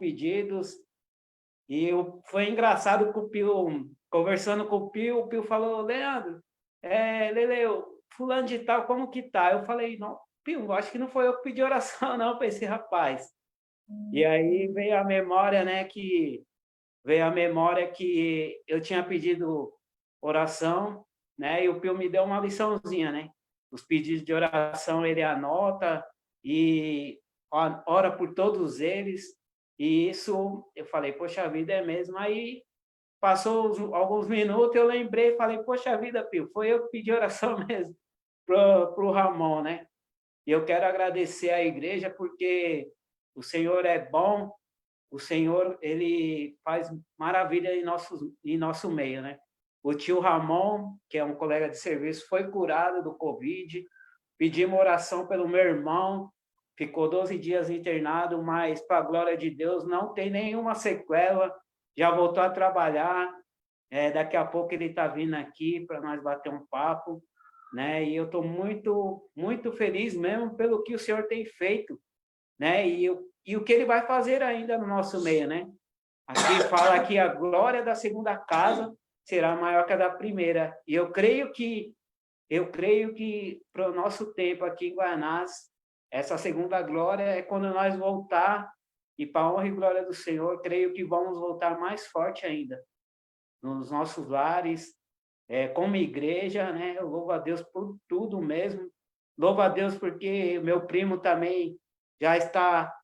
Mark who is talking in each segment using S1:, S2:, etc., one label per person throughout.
S1: pedidos. Foi engraçado que o Pio, conversando com o Pio falou, Leandro, Lele, fulano de tal, como que tá? Eu falei, não, Pio, acho que não foi eu que pedi oração, não, para esse rapaz. E aí veio a memória, né, que eu tinha pedido oração, né, e o Pio me deu uma liçãozinha, né? Os pedidos de oração ele anota e ora por todos eles. E isso, eu falei, poxa vida, é mesmo. Aí passou alguns minutos, eu lembrei, falei, poxa vida, Pio, foi eu que pedi oração mesmo para o Ramon, né? E eu quero agradecer à igreja porque o Senhor é bom, o Senhor, ele faz maravilha em nosso meio, né? O tio Ramon, que é um colega de serviço, foi curado do Covid, pedimos oração pelo meu irmão, ficou 12 dias internado, mas, para a glória de Deus, não tem nenhuma sequela, já voltou a trabalhar, daqui a pouco ele está vindo aqui para nós bater um papo, né? E eu estou muito, muito feliz mesmo pelo que o Senhor tem feito, né? E o que ele vai fazer ainda no nosso meio, né? Aqui fala que a glória da segunda casa será maior que a da primeira. E eu creio que para o nosso tempo aqui em Guanás, essa segunda glória é quando nós voltar, e para a honra e glória do Senhor, creio que vamos voltar mais forte ainda, nos nossos lares, como igreja, né? Eu louvo a Deus por tudo mesmo. Louvo a Deus porque meu primo também já está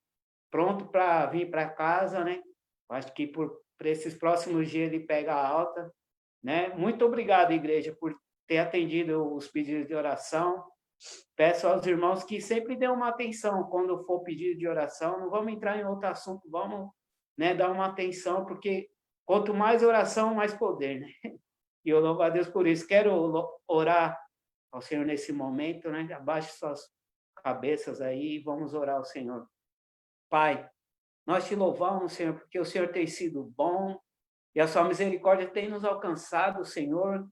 S1: pronto para vir para casa, né? Acho que por esses próximos dias ele pega a alta, né? Muito obrigado, igreja, por ter atendido os pedidos de oração. Peço aos irmãos que sempre dêem uma atenção quando for pedido de oração. Não vamos entrar em outro assunto, vamos, né, dar uma atenção, porque quanto mais oração, mais poder, né? E eu louvo a Deus por isso. Quero orar ao Senhor nesse momento, né? Abaixe suas cabeças aí e vamos orar ao Senhor. Pai, nós te louvamos, Senhor, porque o Senhor tem sido bom e a sua misericórdia tem nos alcançado, Senhor.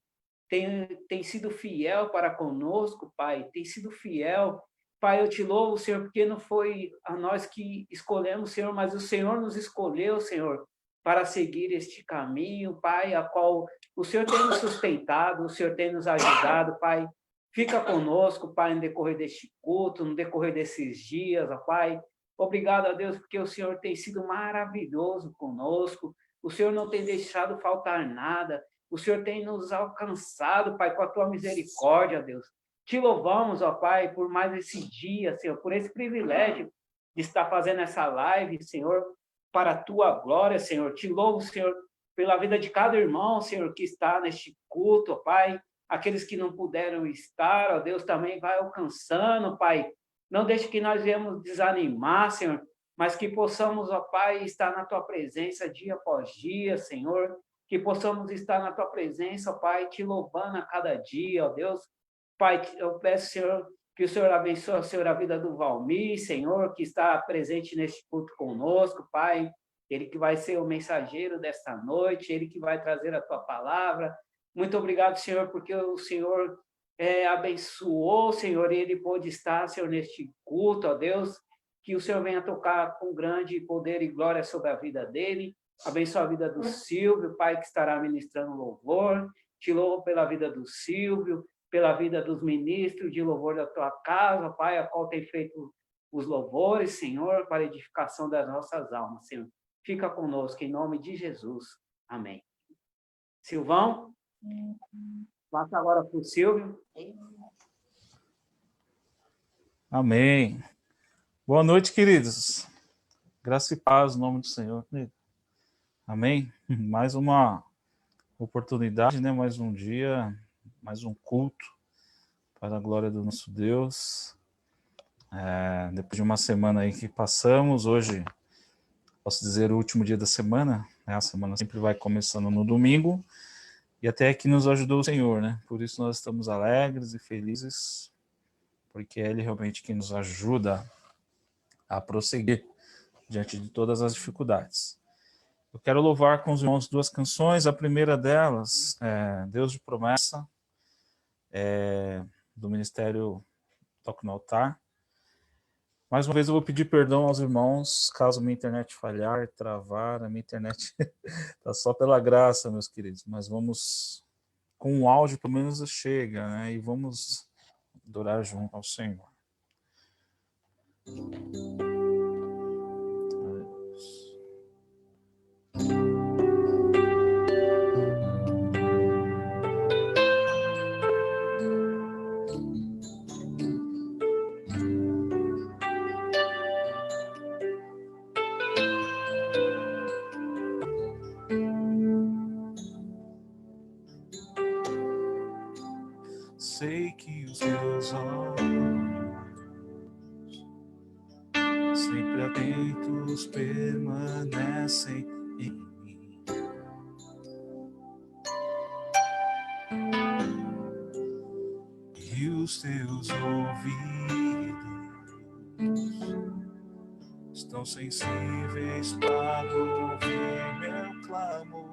S1: Tem sido fiel para conosco, Pai, tem sido fiel. Pai, eu te louvo, Senhor, porque não foi a nós que escolhemos, Senhor, mas o Senhor nos escolheu, Senhor, para seguir este caminho, Pai, a qual o Senhor tem nos sustentado, o Senhor tem nos ajudado, Pai. Fica conosco, Pai, no decorrer deste culto, no decorrer desses dias, ó Pai. Obrigado a Deus, porque o Senhor tem sido maravilhoso conosco, o Senhor não tem deixado faltar nada, o Senhor tem nos alcançado, Pai, com a tua misericórdia, Deus. Te louvamos, ó Pai, por mais esse dia, Senhor, por esse privilégio de estar fazendo essa live, Senhor, para a tua glória, Senhor. Te louvo, Senhor, pela vida de cada irmão, Senhor, que está neste culto, ó Pai. Aqueles que não puderam estar, ó Deus, também vai alcançando, Pai. Não deixe que nós viemos desanimar, Senhor, mas que possamos, ó Pai, estar na tua presença dia após dia, Senhor, que possamos estar na tua presença, ó Pai, te louvando a cada dia, ó Deus. Pai, eu peço, Senhor, que o Senhor abençoe, Senhor, a vida do Valmir, Senhor, que está presente neste culto conosco, Pai, ele que vai ser o mensageiro desta noite, ele que vai trazer a tua palavra. Muito obrigado, Senhor, porque o Senhor abençoou, Senhor, e ele pôde estar, Senhor, neste culto, ó Deus, que o Senhor venha tocar com grande poder e glória sobre a vida dele. Abençoa a vida do Silvio, Pai, que estará ministrando louvor. Te louvo pela vida do Silvio, pela vida dos ministros de louvor da tua casa, Pai, a qual tem feito os louvores, Senhor, para a edificação das nossas almas, Senhor. Fica conosco, em nome de Jesus. Amém. Silvão, passa agora para o Silvio.
S2: Amém. Boa noite, queridos. Graça e paz no nome do Senhor. Amém. Mais uma oportunidade, né? Mais um dia, mais um culto para a glória do nosso Deus. Depois de uma semana aí que passamos, hoje, posso dizer, o último dia da semana, né? A semana sempre vai começando no domingo, e até que nos ajudou o Senhor, né? Por isso nós estamos alegres e felizes, porque é Ele realmente que nos ajuda a prosseguir diante de todas as dificuldades. Eu quero louvar com os irmãos duas canções. A primeira delas é Deus de Promessa, do Ministério Toque no Altar. Mais uma vez eu vou pedir perdão aos irmãos, caso minha internet falhar, travar, a minha internet está só pela graça, meus queridos, mas vamos, com o áudio pelo menos chega, né? E vamos adorar junto ao Senhor. Sei que os teus olhos sempre atentos permanecem em mim. E os teus ouvidos estão sensíveis para ouvir meu clamor.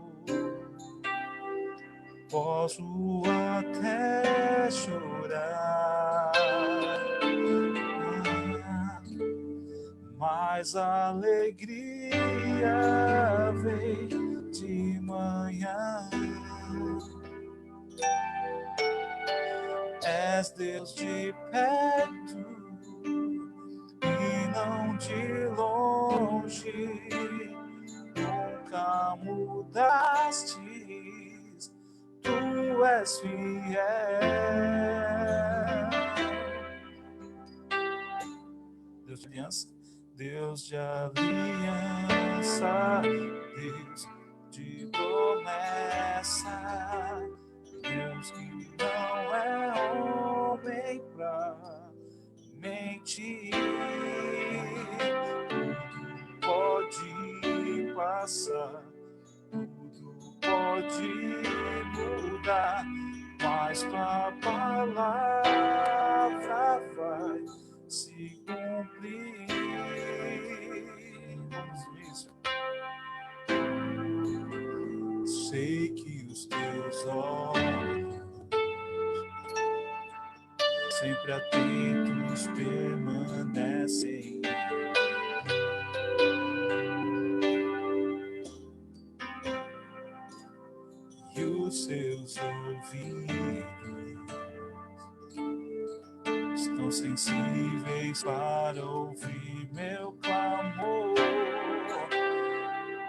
S2: Posso até chorar, mas a alegria vem de manhã. És Deus de perto e não de longe, nunca mudaste, tu és fiel. Deus de aliança, Deus de aliança, Deus de promessa, Deus que não é homem pra mentir. Tudo pode passar, tudo pode mudar, mas tua palavra vai se cumprir. Vamos nisso. Sei que os teus olhos sempre atentos permanecem. E os seus ouvidos estão sensíveis para ouvir meu clamor.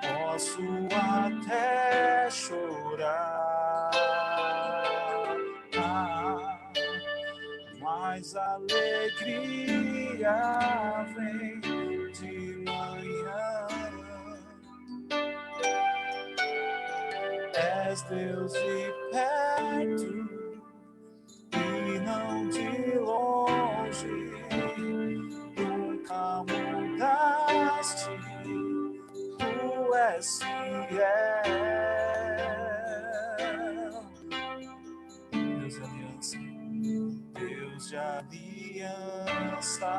S2: Posso até chorar, mas a alegria vem de manhã. És Deus de perto e não de longe, nunca mudaste, tu és fiel. Deus de aliança, Deus de aliança,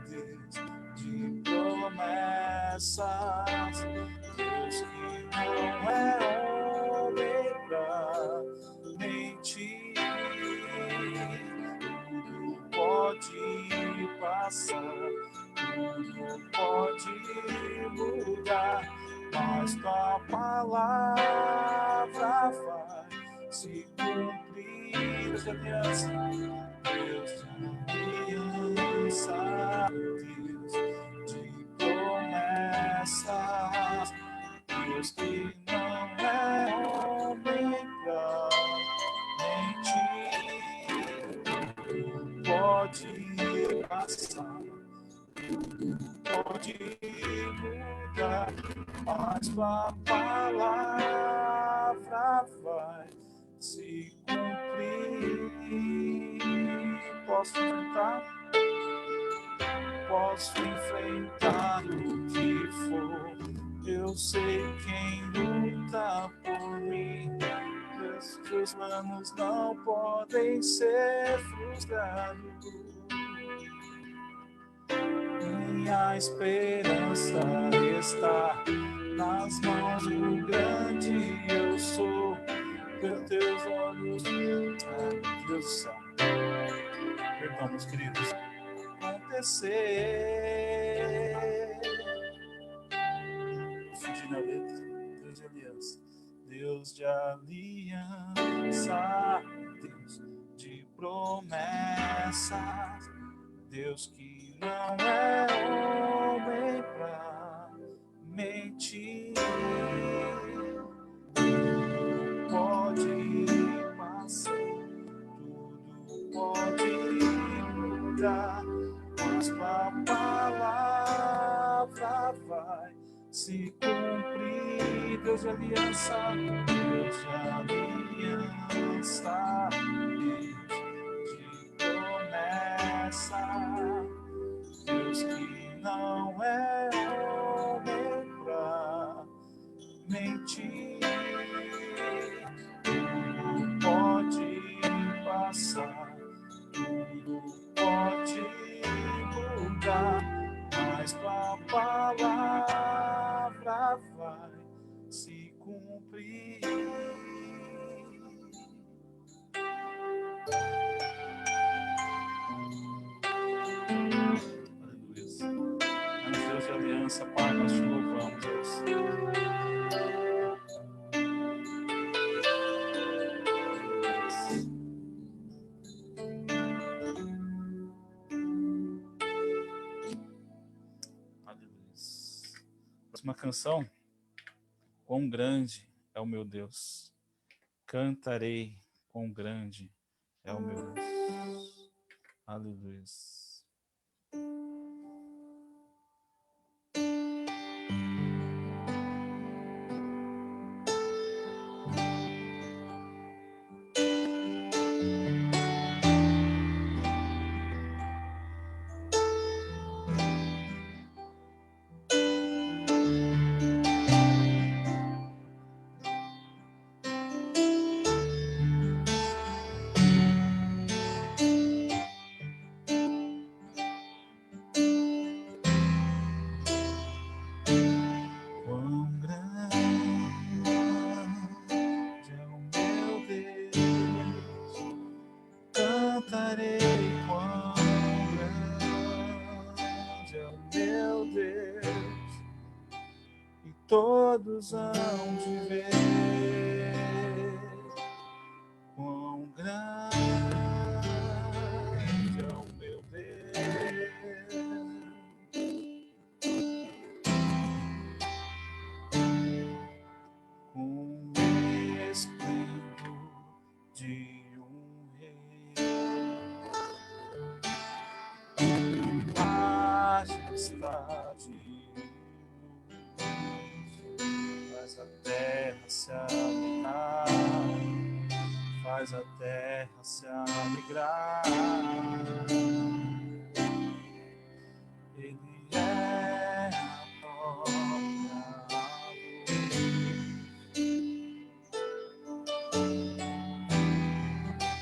S2: Deus de promessas, Deus que não é homem pra mentir. Tudo pode passar, tudo pode mudar, mas tua palavra vai se cumprir. Deus de aliança, Deus de aliança, Deus de promessas, Deus que não é homem pra mentir. Pode passar, pode mudar, mas tua palavra vai se cumprir. Posso enfrentar o que for, eu sei quem luta por mim. Meus planos não podem ser frustrados. Minha esperança está nas mãos do grande eu sou. Pelos teus olhos, Deus do céu. Perdão, meus queridos. Com acontecer. Fugindo a letra. Deus de aliança. Deus de aliança. Deus de promessas. Deus que não é homem pra mentir. Pode passar, tudo pode mudar, mas a palavra vai se cumprir. Deus de aliança, Deus de aliança, Deus de promessa, Deus que não é homem pra mentir. Tudo pode passar, tudo pode mudar, mas a palavra vai se cumprir. Deus de aliança, Pai, nós te louvamos, Deus. Aleluia. Próxima canção. Quão grande é o meu Deus. Cantarei, quão grande é o meu Deus. Aleluia. Todos hão de ver quão grande é o meu Deus. Com o esplendor de um rei, majestade. Faz a terra se alegrar, faz a terra se alegrar. Ele é a própria luz.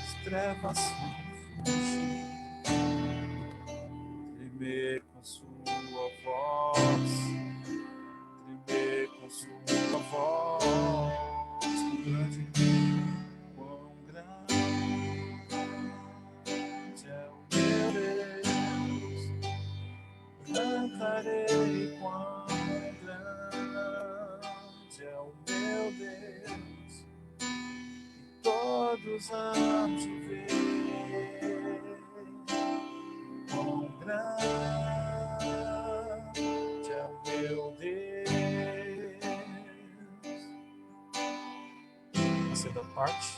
S2: As trevas vão fugir, tremer com sua voz, tremer com sua voz. Quão grande é o meu Deus. Cantarei, quão grande é o meu Deus. E todos hão de ver quão grande é o meu Deus. A segunda parte.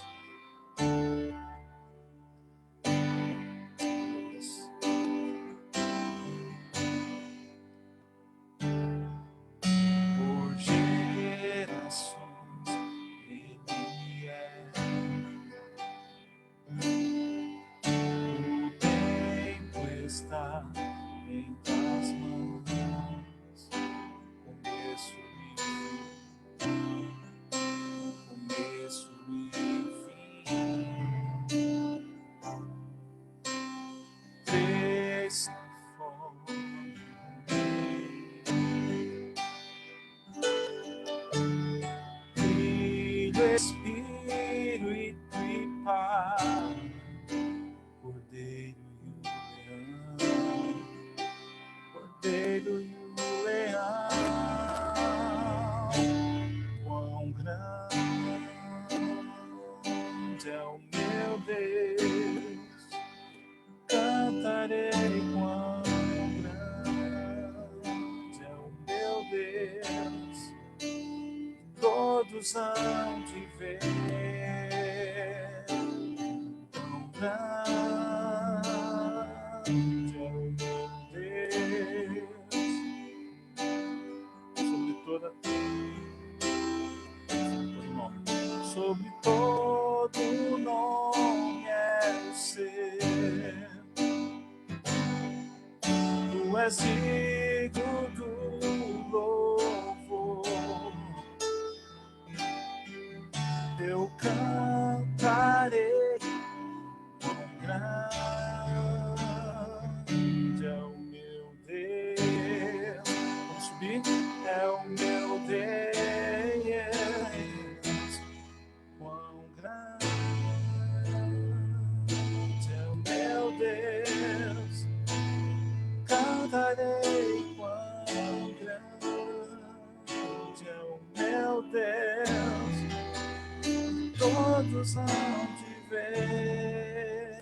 S2: Por gerações Ele é. O tempo está em tuas mãos. Começo e fim. Começo e fim. Três sinfônicos. Filho, Espírito e Pai, Cordeiro e o Leão. todos hão de ver quão grande é o meu Deus. Sobre todo nome, sobre todo nome é o seu. Tu és digno do louvor. Eu cantarei, quão grande é o meu Deus. Vamos subir? É o meu Deus. Quão grande é o meu Deus. Cantarei, quão grande é o meu Deus. Todos hão de ver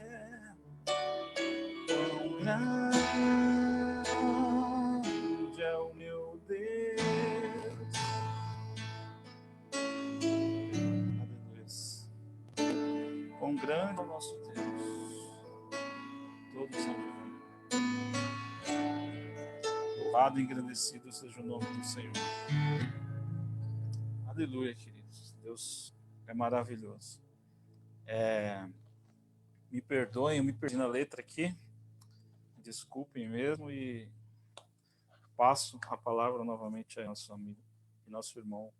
S2: quão grande é o meu Deus. Aleluia. Quão grande é o nosso Deus. Todos hão de ver. Louvado e engrandecido seja o nome do Senhor. Aleluia, queridos. Deus é maravilhoso. Me perdoem, eu me perdi na letra aqui. Desculpem mesmo e passo a palavra novamente a nosso amigo e nosso irmão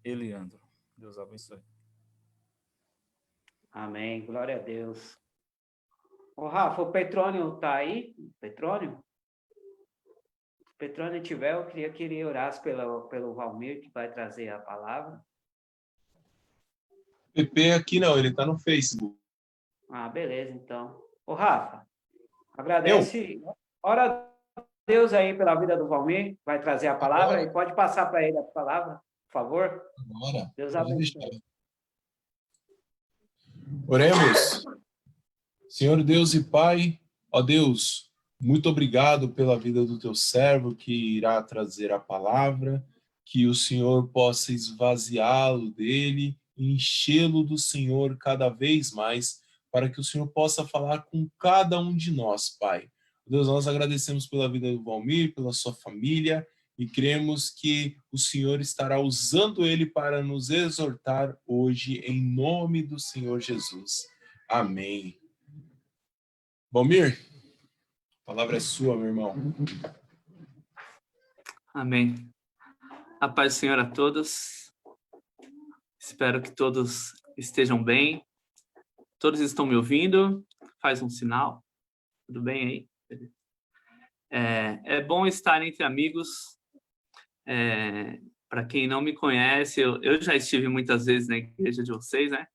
S2: Eliandro. Deus abençoe.
S1: Amém. Glória a Deus. Ô, Rafa, o Petrônio tá aí? Petrônio? Se o Petrônio tiver, eu queria que ele orasse pelo Valmir, que vai trazer a palavra.
S3: PP aqui não, ele tá no Facebook.
S1: Ah, beleza, então. Ô, Rafa, agradece. Ora a Deus aí pela vida do Valmir, vai trazer a palavra e pode passar para ele a palavra, por favor.
S3: Agora,
S1: Deus abençoe.
S3: Oremos. Senhor Deus e Pai, ó Deus, muito obrigado pela vida do teu servo que irá trazer a palavra, que o Senhor possa esvaziá-lo dele, enchê-lo do Senhor cada vez mais, para que o Senhor possa falar com cada um de nós, Pai. Deus, nós agradecemos pela vida do Valmir, pela sua família, e cremos que o Senhor estará usando ele para nos exortar hoje, em nome do Senhor Jesus. Amém. Valmir, a palavra é sua, meu irmão.
S4: Amém. A paz do Senhor a todos. Espero que todos estejam bem. Todos estão me ouvindo? Faz um sinal. Tudo bem aí? É bom estar entre amigos. Para quem não me conhece, eu já estive muitas vezes na igreja de vocês, né?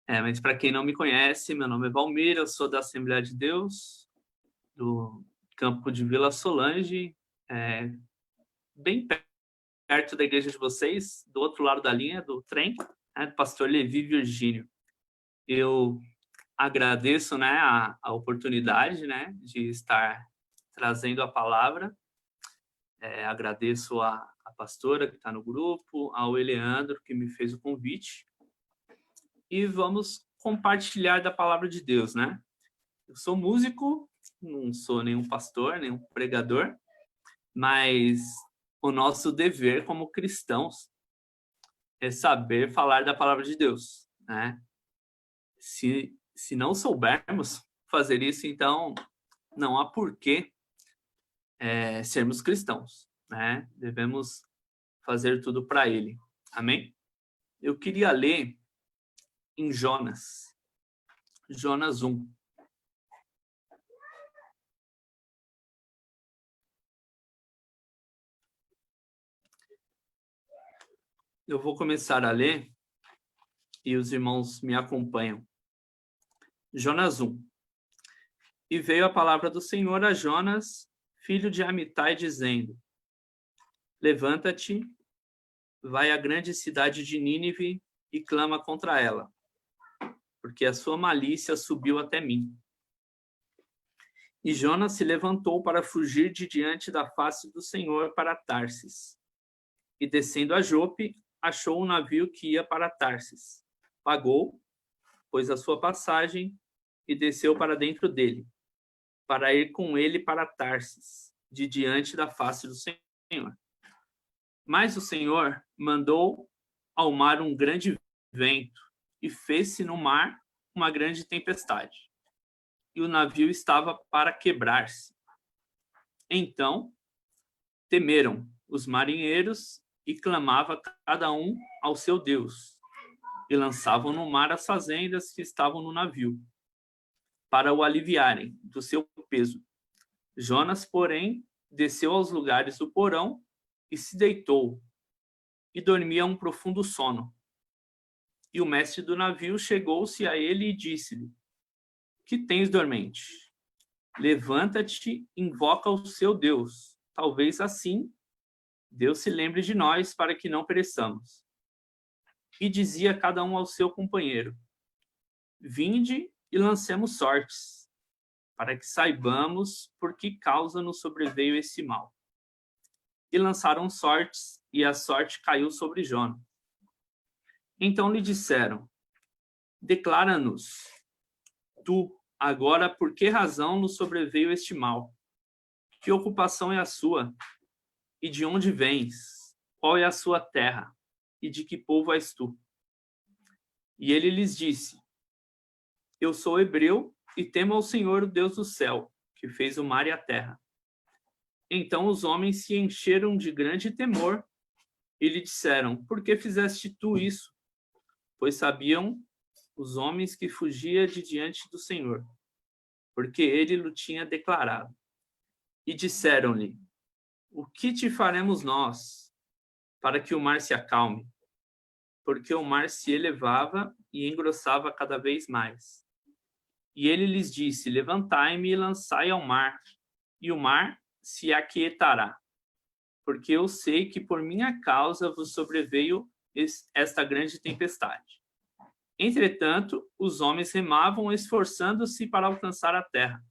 S4: Mas para quem não me conhece, meu nome é Valmir, eu sou da Assembleia de Deus, do campo de Vila Solange, bem perto da igreja de vocês, do outro lado da linha, do trem, né, do pastor Levi Virgínio. Eu agradeço, né, a oportunidade, né, de estar trazendo a palavra. Agradeço a pastora que está no grupo, ao Eleandro que me fez o convite. E vamos compartilhar da palavra de Deus, né? Eu sou músico, não sou nenhum pastor, nenhum pregador, mas o nosso dever como cristãos é saber falar da palavra de Deus, né? Se não soubermos fazer isso, então não há porquê sermos cristãos, né? Devemos fazer tudo para Ele. Amém? Eu queria ler em Jonas 1. Eu vou começar a ler e os irmãos me acompanham. Jonas 1. E veio a palavra do Senhor a Jonas, filho de Amitai, dizendo: Levanta-te, vai à grande cidade de Nínive e clama contra ela, porque a sua malícia subiu até mim. E Jonas se levantou para fugir de diante da face do Senhor para Tarsis. E descendo a Jope, achou um navio que ia para Tarsis. Pagou, pôs a sua passagem e desceu para dentro dele, para ir com ele para Tarsis, de diante da face do Senhor. Mas o Senhor mandou ao mar um grande vento e fez-se no mar uma grande tempestade. E o navio estava para quebrar-se. Então temeram os marinheiros e clamava cada um ao seu Deus, e lançavam no mar as fazendas que estavam no navio, para o aliviarem do seu peso. Jonas, porém, desceu aos lugares do porão e se deitou, e dormia um profundo sono. E o mestre do navio chegou-se a ele e disse-lhe: que tens, dormente? Levanta-te, invoca o seu Deus. Talvez assim Deus se lembre de nós para que não pereçamos. E dizia cada um ao seu companheiro: vinde e lancemos sortes, para que saibamos por que causa nos sobreveio esse mal. E lançaram sortes, e a sorte caiu sobre Jonas. Então lhe disseram: declara-nos, tu, agora, por que razão nos sobreveio este mal? Que ocupação é a sua? E de onde vens? Qual é a sua terra? E de que povo és tu? E ele lhes disse: eu sou hebreu e temo ao Senhor, o Deus do céu, que fez o mar e a terra. Então os homens se encheram de grande temor e lhe disseram: por que fizeste tu isso? Pois sabiam os homens que fugia de diante do Senhor, porque ele lhe tinha declarado. E disseram-lhe: o que te faremos nós, para que o mar se acalme? Porque o mar se elevava e engrossava cada vez mais. E ele lhes disse: levantai-me e lançai ao mar, e o mar se aquietará. Porque eu sei que por minha causa vos sobreveio esta grande tempestade. Entretanto, os homens remavam, esforçando-se para alcançar a terra,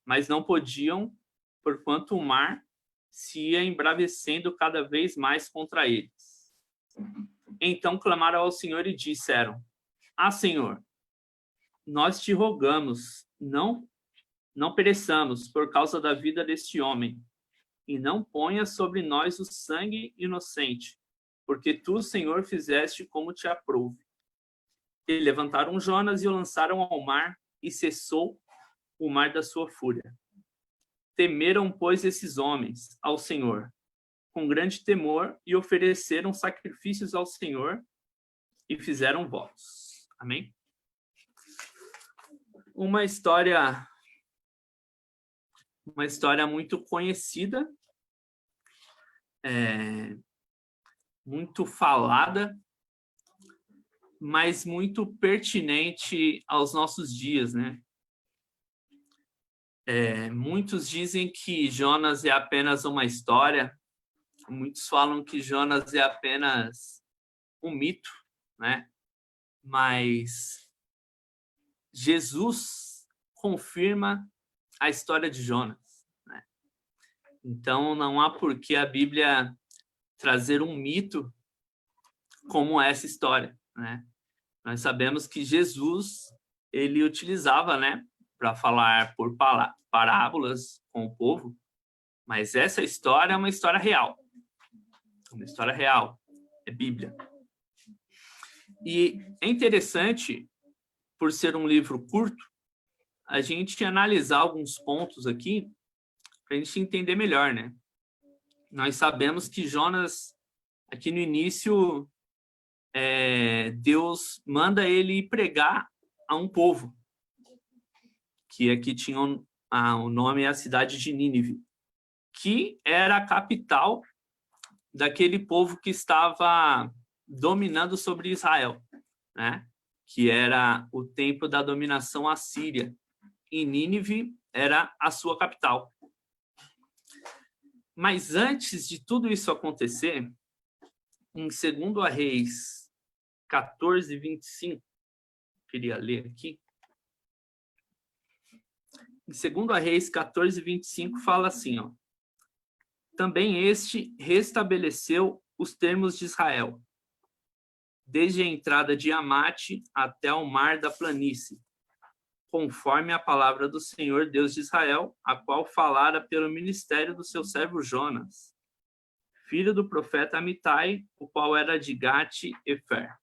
S4: mas não podiam, porquanto o mar se ia embravecendo cada vez mais contra eles. Então clamaram ao Senhor e disseram: ah, Senhor, nós te rogamos, não pereçamos por causa da vida deste homem, e não ponha sobre nós o sangue inocente, porque tu, Senhor, fizeste como te aprouve. E levantaram Jonas e o lançaram ao mar, e cessou o mar da sua fúria. Temeram, pois, esses homens ao Senhor, com grande temor, e ofereceram sacrifícios ao Senhor, e fizeram votos. Amém? Uma história muito conhecida, muito falada, mas muito pertinente aos nossos dias, né? Muitos dizem que Jonas é apenas uma história, muitos falam que Jonas é apenas um mito, né? Mas Jesus confirma a história de Jonas, né? Então não há por que a Bíblia trazer um mito como essa história, né? Nós sabemos que Jesus, ele utilizava, né, para falar por parábolas com o povo, mas essa história é uma história real. Uma história real, é Bíblia. E é interessante, por ser um livro curto, a gente analisar alguns pontos aqui para a gente entender melhor, né? Nós sabemos que Jonas, aqui no início, Deus manda ele ir pregar a um povo, que aqui tinha o nome é a cidade de Nínive, que era a capital daquele povo que estava dominando sobre Israel, né? Que era o tempo da dominação assíria, e Nínive era a sua capital. Mas antes de tudo isso acontecer, em 2 Reis 14:25, queria ler aqui. Em 2 Reis 14:25 fala assim, ó: também este restabeleceu os termos de Israel, desde a entrada de Amate até o mar da planície, conforme a palavra do Senhor Deus de Israel, a qual falara pelo ministério do seu servo Jonas, filho do profeta Amitai, o qual era de Gate-Efer.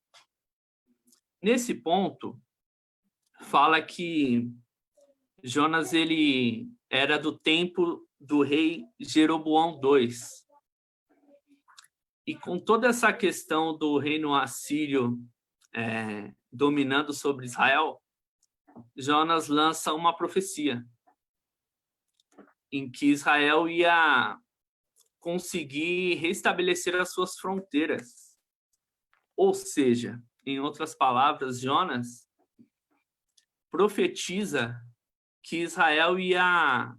S4: Nesse ponto, fala que Jonas ele era do tempo do rei Jeroboão II. E com toda essa questão do reino assírio dominando sobre Israel, Jonas lança uma profecia em que Israel ia conseguir restabelecer as suas fronteiras. Ou seja, em outras palavras, Jonas profetiza que Israel ia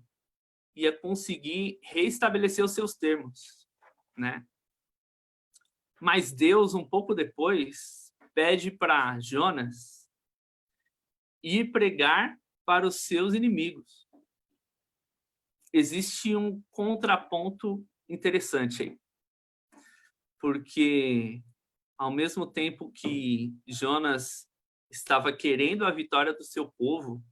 S4: conseguir restabelecer os seus termos, né? Mas Deus, um pouco depois, pede para Jonas ir pregar para os seus inimigos. Existe um contraponto interessante aí. Porque, ao mesmo tempo que Jonas estava querendo a vitória do seu povo,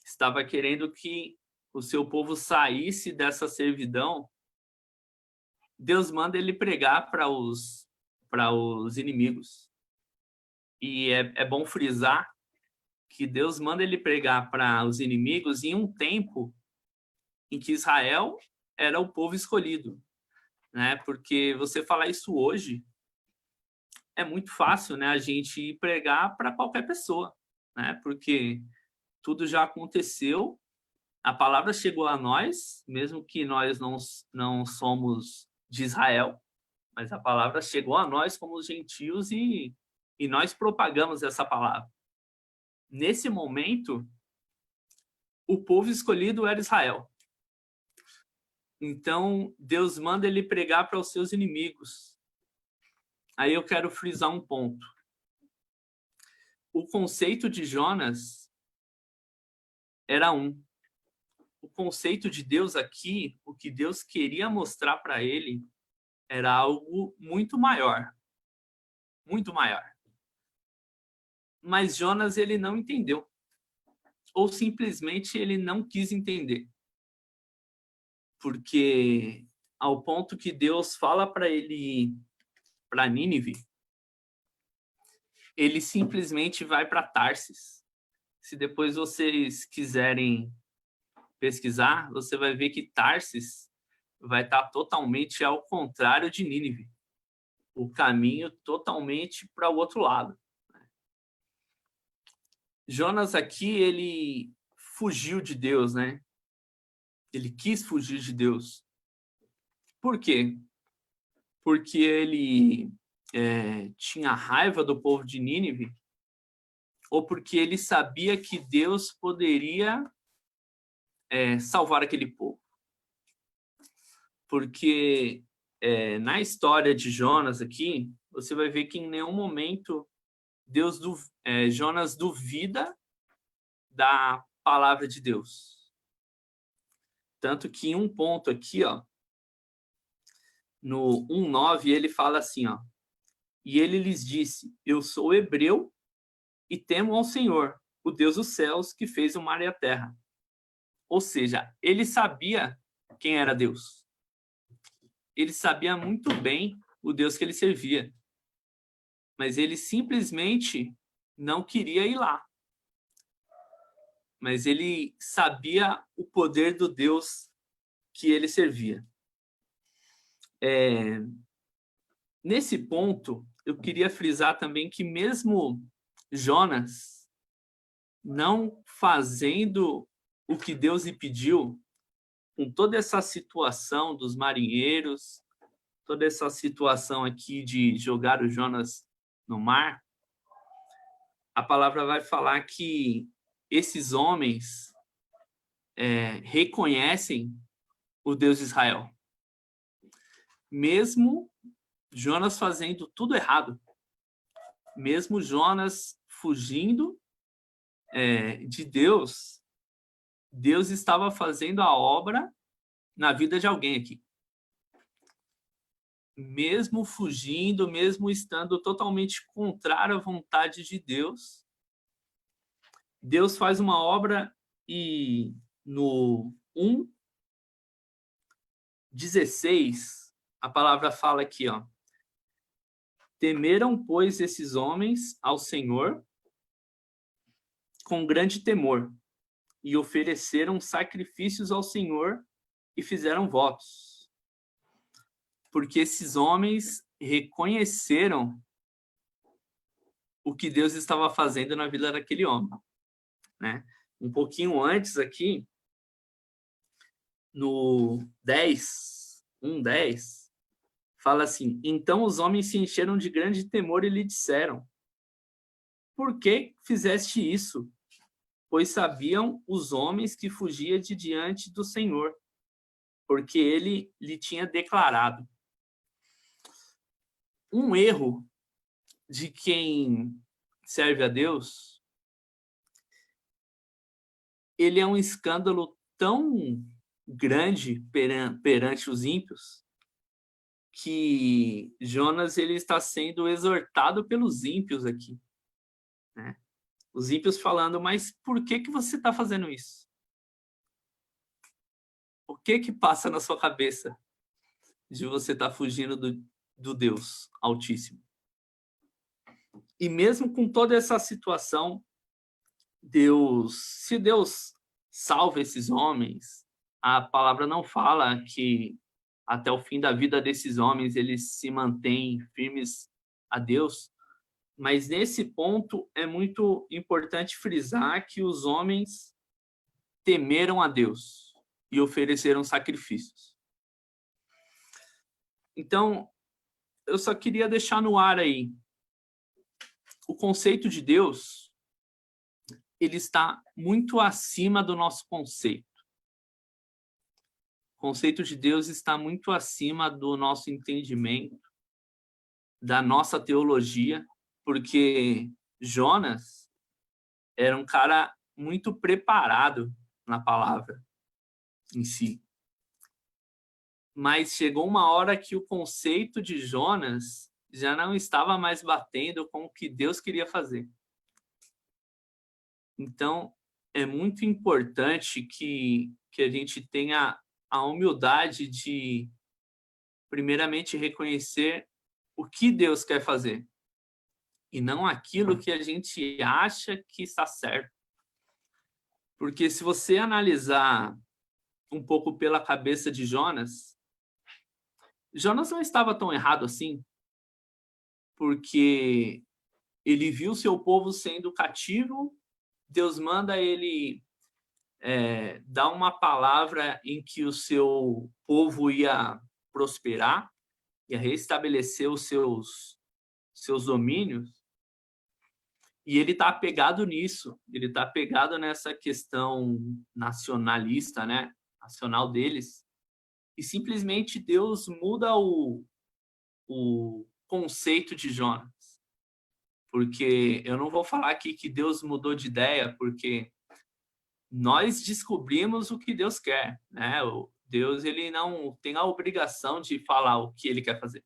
S4: estava querendo que o seu povo saísse dessa servidão, Deus manda ele pregar para os inimigos. E é bom frisar que Deus manda ele pregar para os inimigos em um tempo em que Israel era o povo escolhido, né? Porque você falar isso hoje é muito fácil, né? A gente ir pregar para qualquer pessoa, né? Porque tudo já aconteceu, a palavra chegou a nós, mesmo que nós não somos de Israel, mas a palavra chegou a nós como gentios e nós propagamos essa palavra. Nesse momento, o povo escolhido era Israel. Então, Deus manda ele pregar para os seus inimigos. Aí eu quero frisar um ponto. O conceito de Jonas era um. O conceito de Deus aqui, o que Deus queria mostrar para ele, era algo muito maior. Muito maior. Mas Jonas, ele não entendeu. Ou simplesmente ele não quis entender. Porque ao ponto que Deus fala para ele ir para Nínive, ele simplesmente vai para Tarsis. Se depois vocês quiserem pesquisar, você vai ver que Tarsis vai estar totalmente ao contrário de Nínive. O caminho totalmente para o outro lado. Jonas aqui, ele fugiu de Deus, né? Ele quis fugir de Deus. Por quê? Porque ele tinha raiva do povo de Nínive, ou porque ele sabia que Deus poderia salvar aquele povo. Porque na história de Jonas aqui, você vai ver que em nenhum momento Jonas duvida da palavra de Deus. Tanto que em um ponto aqui, ó, no 1:9, ele fala assim, ó, e ele lhes disse, eu sou hebreu e temo ao Senhor, o Deus dos céus, que fez o mar e a terra. Ou seja, ele sabia quem era Deus. Ele sabia muito bem o Deus que ele servia. Mas ele simplesmente não queria ir lá. Mas ele sabia o poder do Deus que ele servia. Nesse ponto, eu queria frisar também que mesmo Jonas não fazendo o que Deus lhe pediu, com toda essa situação dos marinheiros, toda essa situação aqui de jogar o Jonas no mar, a palavra vai falar que esses homens reconhecem o Deus de Israel. Mesmo Jonas fazendo tudo errado, mesmo Jonas fugindo de Deus, Deus estava fazendo a obra na vida de alguém aqui. mesmo fugindo, mesmo estando totalmente contrário à vontade de Deus, Deus faz uma obra e no 1:16, a palavra fala aqui, ó: temeram, pois, esses homens ao Senhor com grande temor, e ofereceram sacrifícios ao Senhor e fizeram votos. Porque esses homens reconheceram o que Deus estava fazendo na vida daquele homem, né? Um pouquinho antes aqui, no 1:10, fala assim: então os homens se encheram de grande temor e lhe disseram: por que fizeste isso? Pois sabiam os homens que fugia de diante do Senhor, porque ele lhe tinha declarado. Um erro de quem serve a Deus, ele é um escândalo tão grande perante os ímpios, que Jonas ele está sendo exortado pelos ímpios aqui, né? Os ímpios falando: mas por que você está fazendo isso? O que passa na sua cabeça de você estar fugindo do Deus Altíssimo? E mesmo com toda essa situação, se Deus salva esses homens, a palavra não fala que até o fim da vida desses homens eles se mantêm firmes a Deus, mas nesse ponto é muito importante frisar que os homens temeram a Deus e ofereceram sacrifícios. Então, eu só queria deixar no ar aí, o conceito de Deus, ele está muito acima do nosso conceito. O conceito de Deus está muito acima do nosso entendimento, da nossa teologia, porque Jonas era um cara muito preparado na palavra em si. Mas chegou uma hora que o conceito de Jonas já não estava mais batendo com o que Deus queria fazer. Então, é muito importante que a gente tenha a humildade de, primeiramente, reconhecer o que Deus quer fazer e não aquilo que a gente acha que está certo. Porque se você analisar um pouco pela cabeça de Jonas, Jonas não estava tão errado assim, porque ele viu seu povo sendo cativo, Deus manda ele dar uma palavra em que o seu povo ia prosperar, ia restabelecer os seus domínios, e ele está apegado nisso, ele está apegado nessa questão nacionalista, né? Nacional deles, e simplesmente Deus muda o conceito de Jonas. Porque eu não vou falar aqui que Deus mudou de ideia, porque nós descobrimos o que Deus quer, né? Deus ele não tem a obrigação de falar o que ele quer fazer.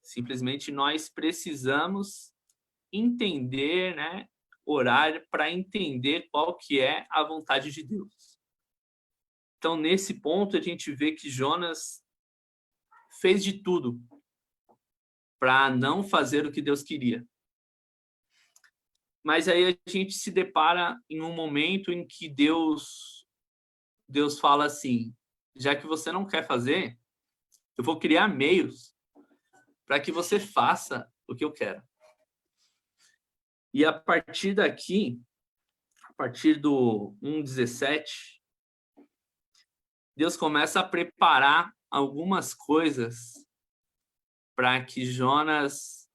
S4: Simplesmente nós precisamos entender, né? Orar para entender qual que é a vontade de Deus. Então, nesse ponto, a gente vê que Jonas fez de tudo para não fazer o que Deus queria. Mas aí a gente se depara em um momento em que Deus fala assim: já que você não quer fazer, eu vou criar meios para que você faça o que eu quero. E a partir daqui, a partir do 1:17, Deus começa a preparar algumas coisas para que Jonas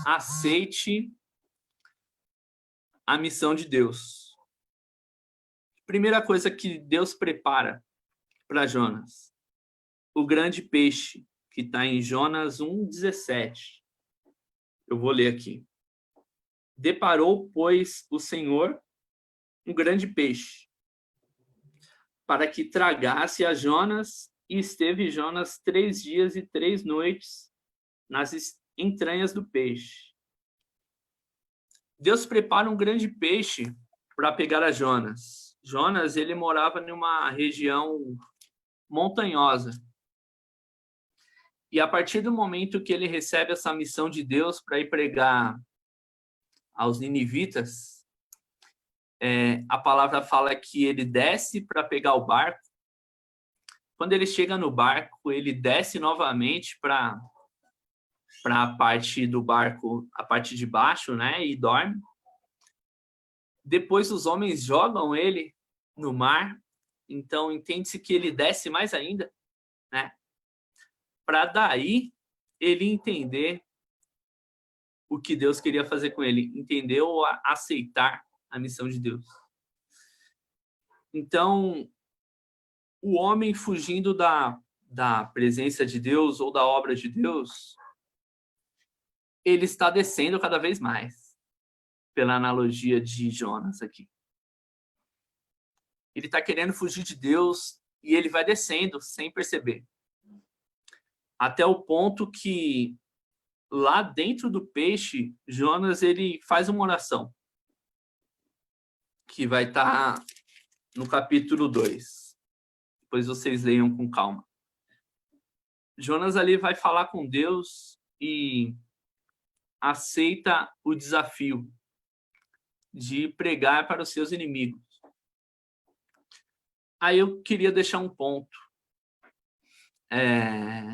S4: aceite a missão de Deus. Primeira coisa que Deus prepara para Jonas: o grande peixe, que está em Jonas 1:17. Eu vou ler aqui. Deparou, pois, o Senhor um grande peixe, para que tragasse a Jonas, E esteve Jonas 3 dias e 3 noites nas entranhas do peixe. Deus prepara um grande peixe para pegar a Jonas. Jonas, ele morava numa região montanhosa. E a partir do momento que ele recebe essa missão de Deus para ir pregar aos ninivitas, a palavra fala que ele desce para pegar o barco. Quando ele chega no barco, ele desce novamente para a parte do barco, a parte de baixo, né, e dorme. Depois os homens jogam ele no mar, então entende-se que ele desce mais ainda, né, para daí ele entender o que Deus queria fazer com ele, entender ou aceitar a missão de Deus. Então, o homem fugindo da presença de Deus ou da obra de Deus, ele está descendo cada vez mais, pela analogia de Jonas aqui. Ele está querendo fugir de Deus e ele vai descendo sem perceber. Até o ponto que, lá dentro do peixe, Jonas ele faz uma oração, que vai estar no capítulo 2. Depois vocês leiam com calma. Jonas ali vai falar com Deus e aceita o desafio de pregar para os seus inimigos. Aí eu queria deixar um ponto.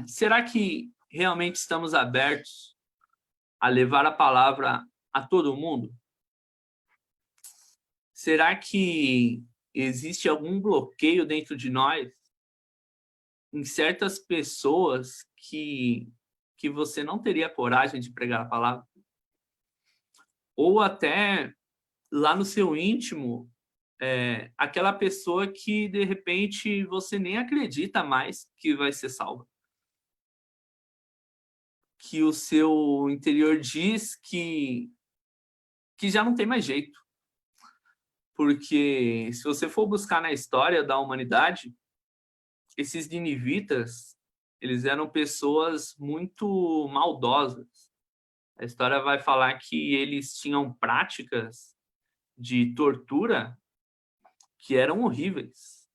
S4: Será que realmente estamos abertos a levar a palavra a todo mundo? Será que existe algum bloqueio dentro de nós, em certas pessoas que você não teria coragem de pregar a palavra? Ou até lá no seu íntimo, aquela pessoa que de repente você nem acredita mais que vai ser salva, que o seu interior diz que já não tem mais jeito. Porque se você for buscar na história da humanidade, esses ninivitas, eles eram pessoas muito maldosas. A história vai falar que eles tinham práticas de tortura que eram horríveis.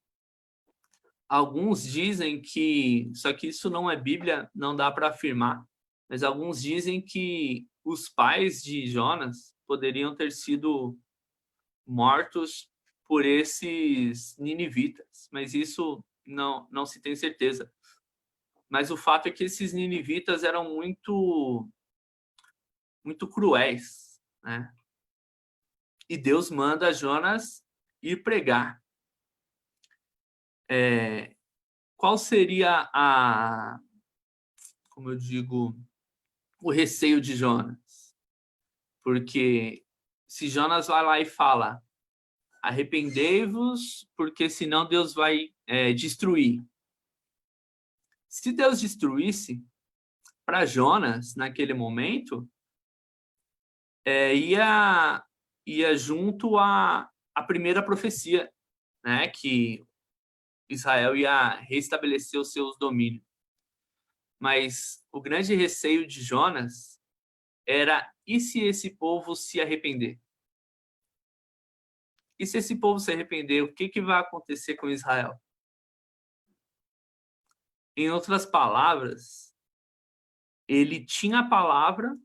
S4: Alguns dizem que, só que isso não é Bíblia, não dá para afirmar, mas alguns dizem que os pais de Jonas poderiam ter sido mortos por esses ninivitas, mas isso não se tem certeza. Mas o fato é que esses ninivitas eram muito cruéis, né? E Deus manda Jonas ir pregar. Qual seria como eu digo, o receio de Jonas? Porque se Jonas vai lá e fala, arrependei-vos, porque senão Deus vai destruir. Se Deus destruísse, para Jonas, naquele momento, ia junto à primeira profecia, né, que Israel ia restabelecer os seus domínios. Mas o grande receio de Jonas era, e se esse povo se arrepender? E se esse povo se arrepender, o que vai acontecer com Israel? Em outras palavras, ele tinha a palavra,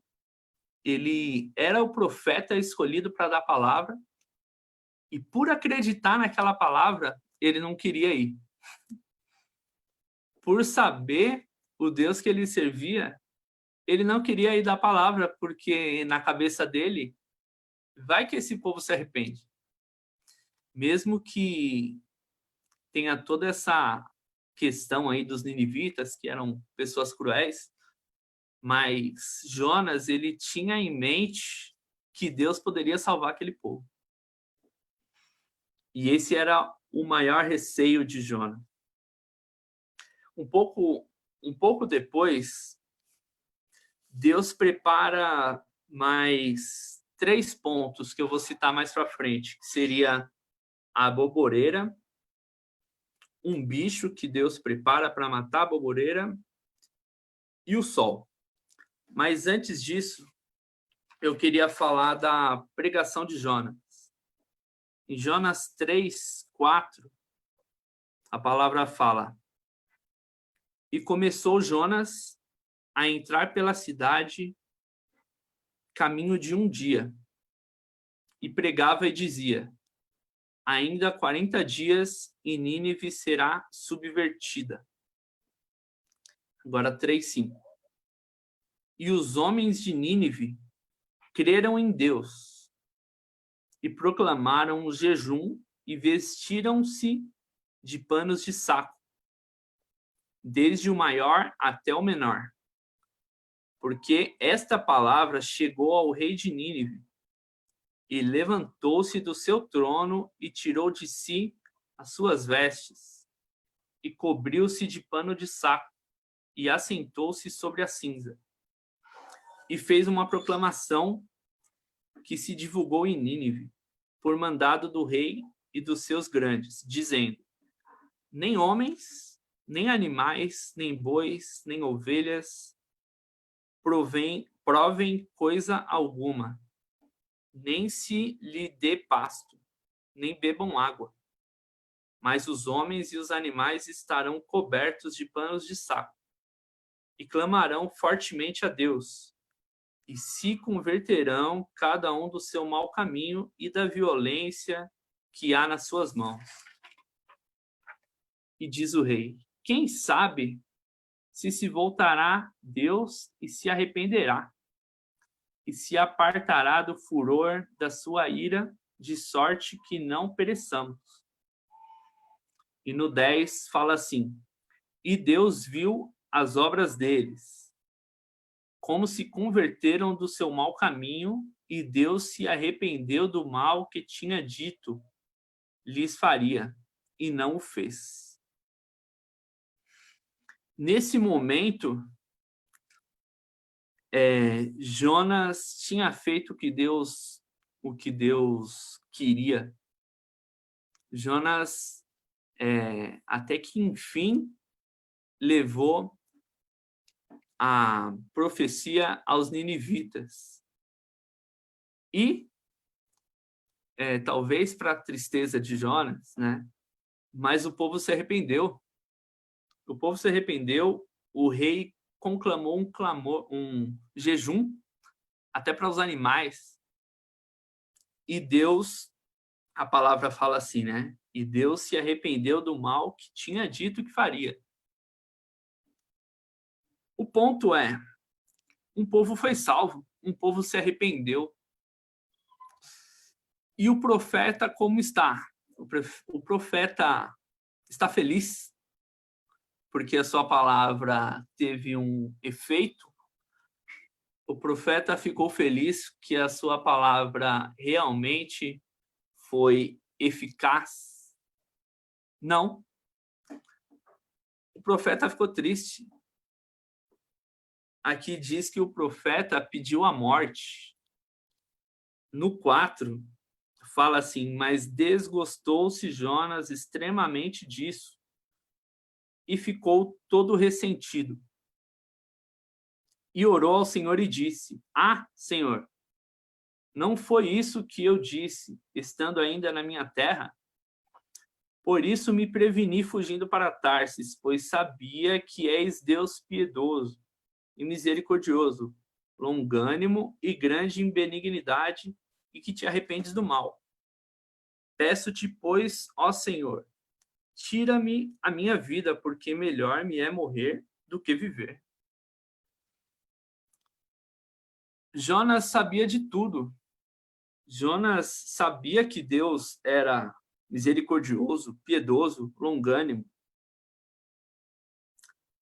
S4: ele era o profeta escolhido para dar a palavra, e por acreditar naquela palavra, ele não queria ir. Por saber o Deus que ele servia, ele não queria ir dar a palavra, porque na cabeça dele, vai que esse povo se arrepende. Mesmo que tenha toda essa questão aí dos ninivitas, que eram pessoas cruéis, mas Jonas, ele tinha em mente que Deus poderia salvar aquele povo. E esse era o maior receio de Jonas. Um pouco depois, Deus prepara mais 3 pontos que eu vou citar mais para frente, que seria a boboreira, um bicho que Deus prepara para matar a boboreira e o sol. Mas antes disso, eu queria falar da pregação de Jonas. Em Jonas 3:4, a palavra fala: E começou Jonas a entrar pela cidade caminho de um dia, e pregava e dizia: ainda 40 dias e Nínive será subvertida. Agora 3:5. E os homens de Nínive creram em Deus e proclamaram um jejum e vestiram-se de panos de saco, desde o maior até o menor, porque esta palavra chegou ao rei de Nínive, e levantou-se do seu trono e tirou de si as suas vestes, e cobriu-se de pano de saco, e assentou-se sobre a cinza, e fez uma proclamação que se divulgou em Nínive, por mandado do rei e dos seus grandes, dizendo: nem homens, nem animais, nem bois, nem ovelhas provem coisa alguma, nem se lhe dê pasto, nem bebam água. Mas os homens e os animais estarão cobertos de panos de saco, e clamarão fortemente a Deus, e se converterão cada um do seu mau caminho e da violência que há nas suas mãos. E diz o rei: quem sabe se voltará Deus e se arrependerá, e se apartará do furor da sua ira, de sorte que não pereçamos. E no 10 fala assim: e Deus viu as obras deles, como se converteram do seu mau caminho, e Deus se arrependeu do mal que tinha dito lhes faria, e não o fez. Nesse momento, Jonas tinha feito o que Deus queria. Jonas, até que enfim, levou a profecia aos ninivitas. E, talvez para a tristeza de Jonas, né? Mas o povo se arrependeu. O povo se arrependeu, o rei conclamou um jejum, até para os animais. E Deus, a palavra fala assim, né? E Deus se arrependeu do mal que tinha dito que faria. O ponto é, um povo foi salvo, um povo se arrependeu. E o profeta como está? O profeta está feliz, porque a sua palavra teve um efeito. O profeta ficou feliz que a sua palavra realmente foi eficaz? Não. O profeta ficou triste. Aqui diz que o profeta pediu a morte. No 4, fala assim: mas desgostou-se Jonas extremamente disso e ficou todo ressentido. E orou ao Senhor e disse: ah, Senhor, não foi isso que eu disse, estando ainda na minha terra? Por isso me preveni fugindo para Tarsis, pois sabia que és Deus piedoso e misericordioso, longânimo e grande em benignidade, e que te arrependes do mal. Peço-te, pois, ó Senhor, tira-me a minha vida, porque melhor me é morrer do que viver. Jonas sabia de tudo. Jonas sabia que Deus era misericordioso, piedoso, longânimo.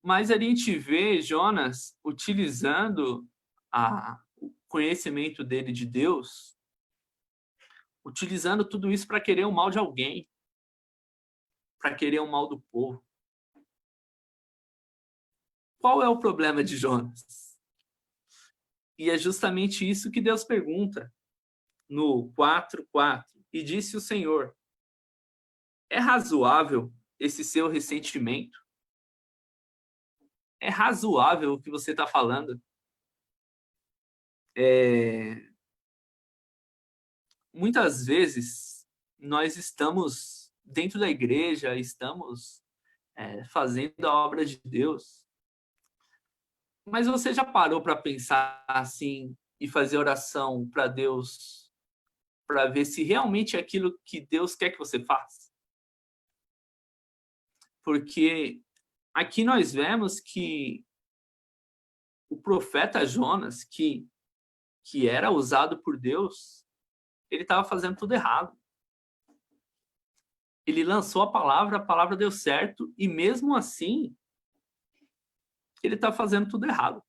S4: Mas a gente vê Jonas utilizando o conhecimento dele de Deus, utilizando tudo isso para querer o mal de alguém, para querer o mal do povo. Qual é o problema de Jonas? E é justamente isso que Deus pergunta no 4:4. E disse o Senhor: é razoável esse seu ressentimento? É razoável o que você está falando? Muitas vezes nós estamos dentro da igreja, estamos fazendo a obra de Deus, mas você já parou para pensar assim e fazer oração para Deus, para ver se realmente é aquilo que Deus quer que você faça? Porque aqui nós vemos que o profeta Jonas, que era usado por Deus, ele estava fazendo tudo errado. Ele lançou a palavra deu certo, e mesmo assim, ele está fazendo tudo errado.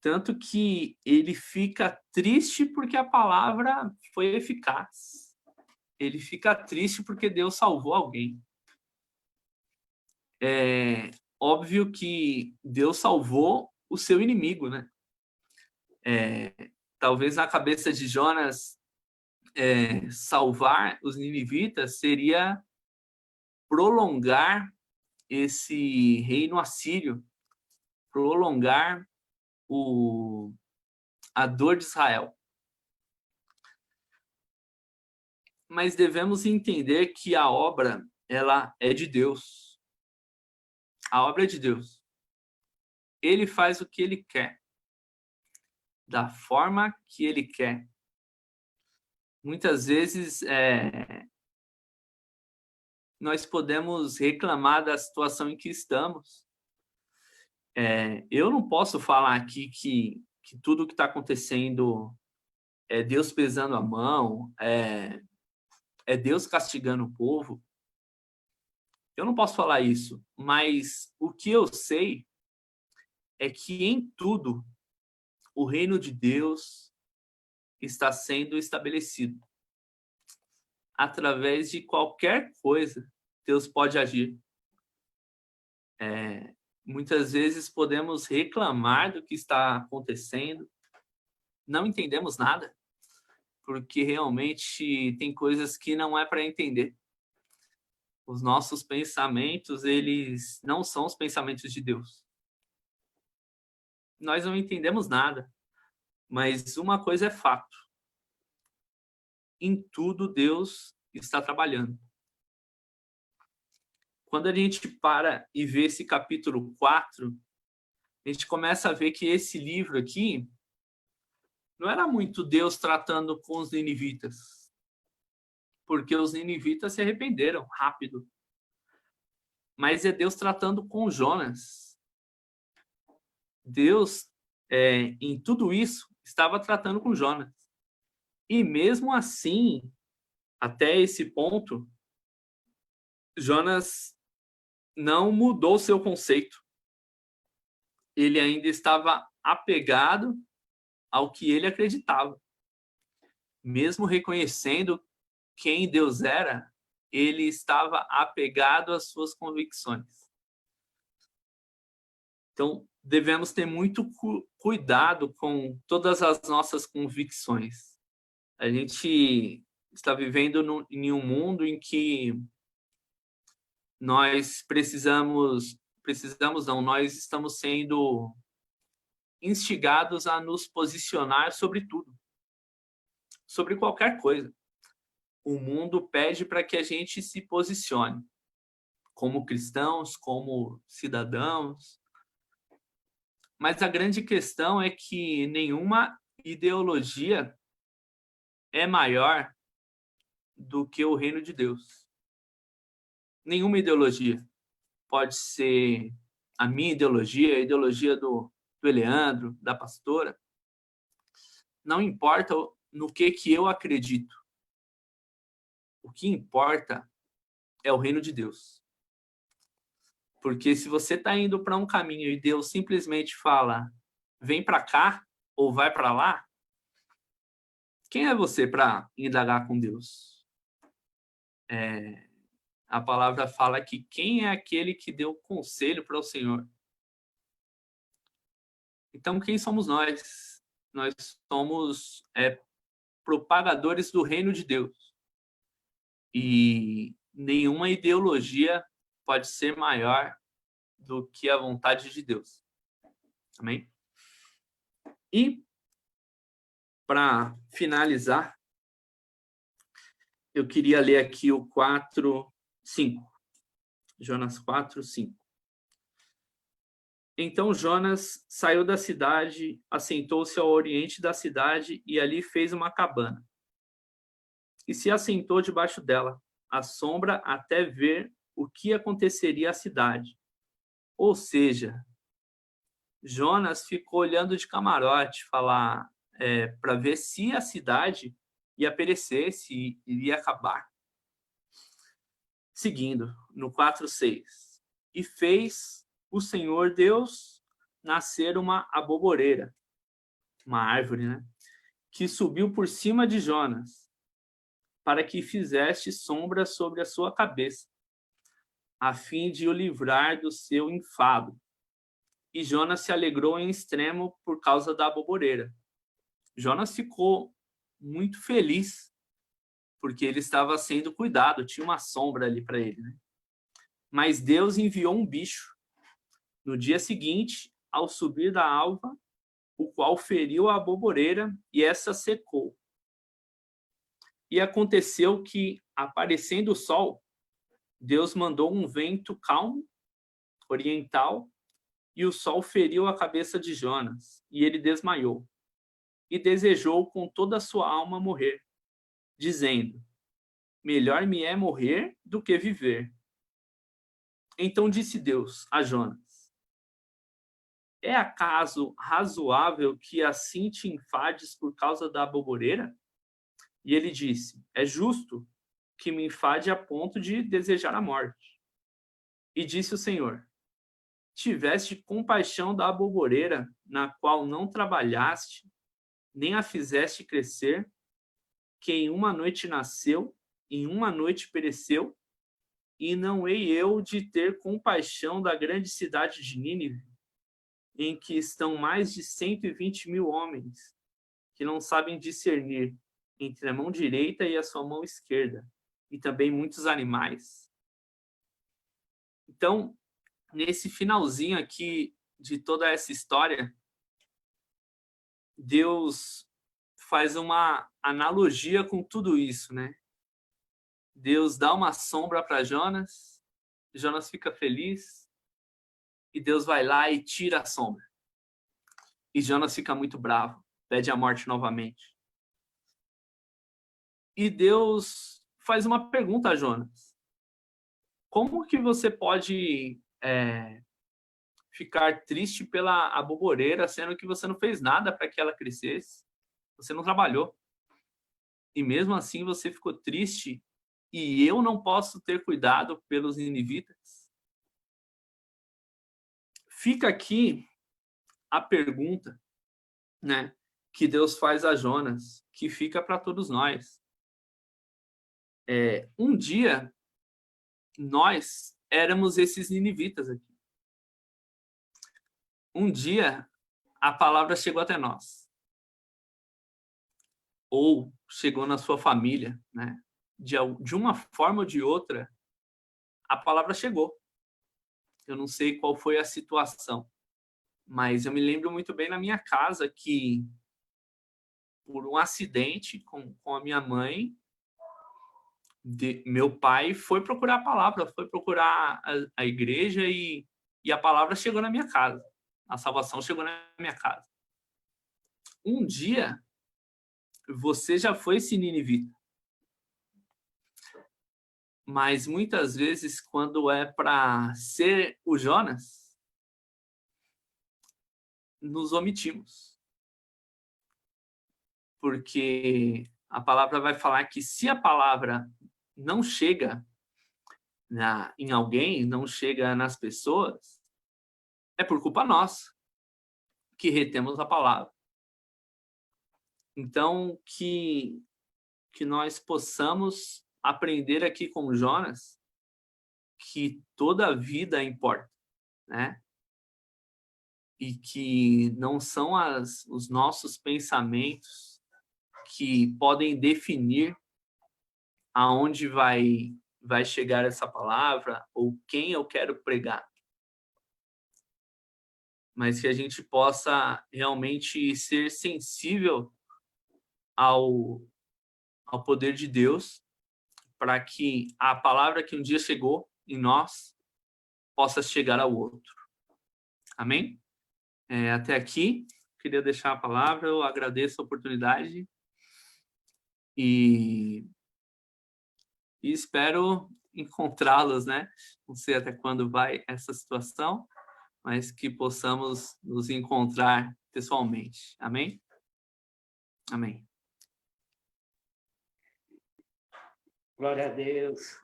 S4: Tanto que ele fica triste porque a palavra foi eficaz. Ele fica triste porque Deus salvou alguém. É óbvio que Deus salvou o seu inimigo, né? Talvez na cabeça de Jonas, salvar os ninivitas seria prolongar esse reino assírio, prolongar a dor de Israel. Mas devemos entender que a obra, ela é de Deus. A obra é de Deus. Ele faz o que ele quer, da forma que ele quer. Muitas vezes nós podemos reclamar da situação em que estamos. Eu não posso falar aqui que tudo o que está acontecendo é Deus pesando a mão, é Deus castigando o povo. Eu não posso falar isso, mas o que eu sei é que em tudo o reino de Deus está sendo estabelecido. Através de qualquer coisa, Deus pode agir. Muitas vezes podemos reclamar do que está acontecendo, não entendemos nada, porque realmente tem coisas que não é para entender. Os nossos pensamentos, eles não são os pensamentos de Deus. Nós não entendemos nada, mas uma coisa é fato. Em tudo Deus está trabalhando. Quando a gente para e vê esse capítulo 4, a gente começa a ver que esse livro aqui não era muito Deus tratando com os ninivitas, porque os ninivitas se arrependeram rápido. Mas é Deus tratando com Jonas. Deus, em tudo isso, estava tratando com Jonas. E mesmo assim, até esse ponto, Jonas não mudou seu conceito. Ele ainda estava apegado ao que ele acreditava. Mesmo reconhecendo quem Deus era, ele estava apegado às suas convicções. Então, devemos ter muito cuidado com todas as nossas convicções. A gente está vivendo em um mundo em que nós nós estamos sendo instigados a nos posicionar sobre tudo, sobre qualquer coisa. O mundo pede para que a gente se posicione como cristãos, como cidadãos. Mas a grande questão é que nenhuma ideologia é maior do que o reino de Deus. Nenhuma ideologia. Pode ser a minha ideologia, a ideologia do Eleandro, da pastora. Não importa no que eu acredito. O que importa é o reino de Deus. Porque se você está indo para um caminho e Deus simplesmente fala, vem para cá ou vai para lá, quem é você para indagar com Deus? A palavra fala que quem é aquele que deu conselho para o Senhor? Então, quem somos nós? Nós somos propagadores do reino de Deus. E nenhuma ideologia pode ser maior do que a vontade de Deus. Amém? E, para finalizar, eu queria ler aqui o 4:5. Jonas 4:5. Então Jonas saiu da cidade, assentou-se ao oriente da cidade e ali fez uma cabana. E se assentou debaixo dela, à sombra, até ver o que aconteceria à cidade. Ou seja, Jonas ficou olhando de camarote, para ver se a cidade ia perecer, se iria acabar. Seguindo, no 4:6. E fez o Senhor Deus nascer uma aboboreira, uma árvore, né? Que subiu por cima de Jonas, para que fizeste sombra sobre a sua cabeça, a fim de o livrar do seu enfado. E Jonas se alegrou em extremo por causa da aboboreira. Jonas ficou muito feliz, porque ele estava sendo cuidado, tinha uma sombra ali para ele, né? Mas Deus enviou um bicho no dia seguinte, ao subir da alva, o qual feriu a aboboreira e essa secou. E aconteceu que, aparecendo o sol, Deus mandou um vento calmo, oriental, e o sol feriu a cabeça de Jonas, e ele desmaiou. E desejou com toda a sua alma morrer, dizendo: melhor me é morrer do que viver. Então disse Deus a Jonas: é acaso razoável que assim te enfades por causa da aboboreira? E ele disse: é justo que me enfade a ponto de desejar a morte. E disse o Senhor: tiveste compaixão da aboboreira, na qual não trabalhaste, nem a fizeste crescer, que em uma noite nasceu, em uma noite pereceu, e não hei eu de ter compaixão da grande cidade de Nínive, em que estão mais de 120.000 homens, que não sabem discernir entre a mão direita e a sua mão esquerda, e também muitos animais. Então, nesse finalzinho aqui de toda essa história, Deus faz uma analogia com tudo isso, né? Deus dá uma sombra para Jonas, Jonas fica feliz, e Deus vai lá e tira a sombra. E Jonas fica muito bravo, pede a morte novamente. E Deus faz uma pergunta a Jonas: como que você pode ficar triste pela aboboreira, sendo que você não fez nada para que ela crescesse? Você não trabalhou. E mesmo assim você ficou triste, e eu não posso ter cuidado pelos ninivitas? Fica aqui a pergunta, né, que Deus faz a Jonas, que fica para todos nós. Um dia, nós éramos esses ninivitas aqui. Um dia, a palavra chegou até nós. Ou chegou na sua família, né? De uma forma ou de outra, a palavra chegou. Eu não sei qual foi a situação, mas eu me lembro muito bem na minha casa que, por um acidente com a minha mãe, meu pai foi procurar a palavra, foi procurar a igreja, e a palavra chegou na minha casa. A salvação chegou na minha casa. Um dia, você já foi esse ninivita. Mas muitas vezes, quando é para ser o Jonas, nos omitimos. Porque a palavra vai falar que se a palavra não chega em alguém, não chega nas pessoas, é por culpa nossa que retemos a palavra. Então, que nós possamos aprender aqui com Jonas que toda a vida importa, né? E que não são os nossos pensamentos que podem definir aonde vai vai chegar essa palavra ou quem eu quero pregar, mas que a gente possa realmente ser sensível ao poder de Deus, para que a palavra que um dia chegou em nós possa chegar ao outro. Amém? Até aqui, queria deixar a palavra, eu agradeço a oportunidade e espero encontrá-los, né? Não sei até quando vai essa situação, mas que possamos nos encontrar pessoalmente. Amém? Amém.
S1: Glória a Deus.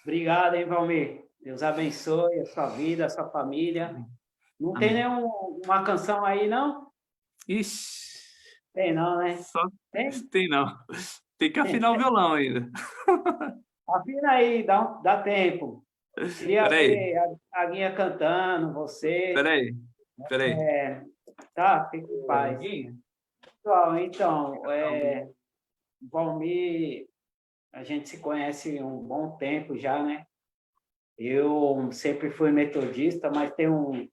S1: Obrigado, hein, Valmir? Deus abençoe a sua vida, a sua família. Não tem nenhuma canção aí, não?
S4: Ixi.
S1: Tem não, né?
S4: Tem não. Tem que afinar o violão ainda.
S1: Afina aí, dá tempo. Queria
S4: Peraí.
S1: ver a Guinha cantando, você.
S4: Peraí.
S1: Tá, fique em paz. Pessoal, então, Valmir, a gente se conhece há um bom tempo já, né? Eu sempre fui metodista, mas tenho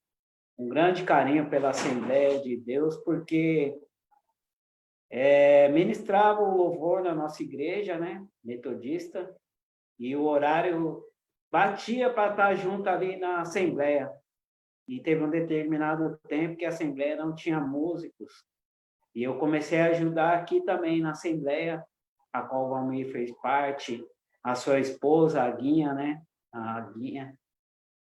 S1: um grande carinho pela Assembleia de Deus, porque ministrava o louvor na nossa igreja, né? Metodista, e o horário batia para estar junto ali na Assembleia. E teve um determinado tempo que a Assembleia não tinha músicos. E eu comecei a ajudar aqui também na Assembleia, a qual o Valmir fez parte, a sua esposa, a Guinha, né? A Guinha.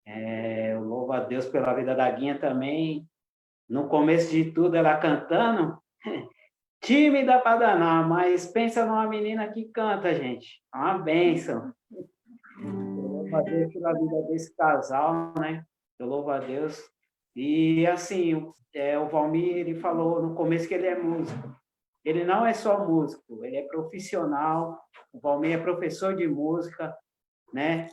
S1: Eu louvo a Deus pela vida da Guinha também. No começo de tudo, ela cantando, tímida para danar, mas pensa numa menina que canta, gente. É uma bênção. Eu louvo a Deus pela vida desse casal, né? Eu louvo a Deus. E, assim, o Valmir, ele falou no começo que ele é músico. Ele não é só músico, ele é profissional. O Valmir é professor de música, né?